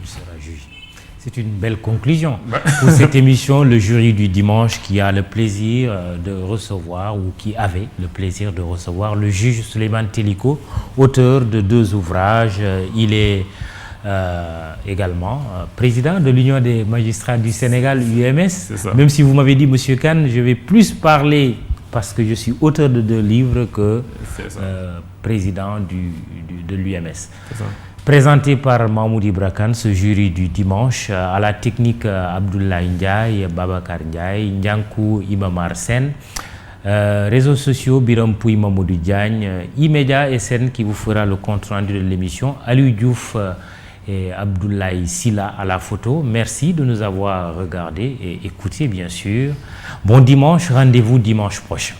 C'est une belle conclusion pour cette émission, le jury du dimanche, qui a le plaisir de recevoir, ou qui avait le plaisir de recevoir, le juge Souleymane Teliko, auteur de 2 ouvrages. Il est également président de l'Union des magistrats du Sénégal, UMS. Même si vous m'avez dit, Monsieur Kane, je vais plus parler parce que je suis auteur de 2 livres que président de l'UMS. Présenté par Mahmoud Ibra Kane, ce jury du dimanche, à la technique Abdoulaye Ndiaye, Babacar Ndiaye, Ndiankou Imamar Sen, réseaux sociaux Biram Pouy Mamoudou Diagne, Immédia SN qui vous fera le compte rendu de l'émission, Aliou Diouf et Abdoulaye Silla à la photo. Merci de nous avoir regardés et écoutés, bien sûr. Bon dimanche, rendez-vous dimanche prochain.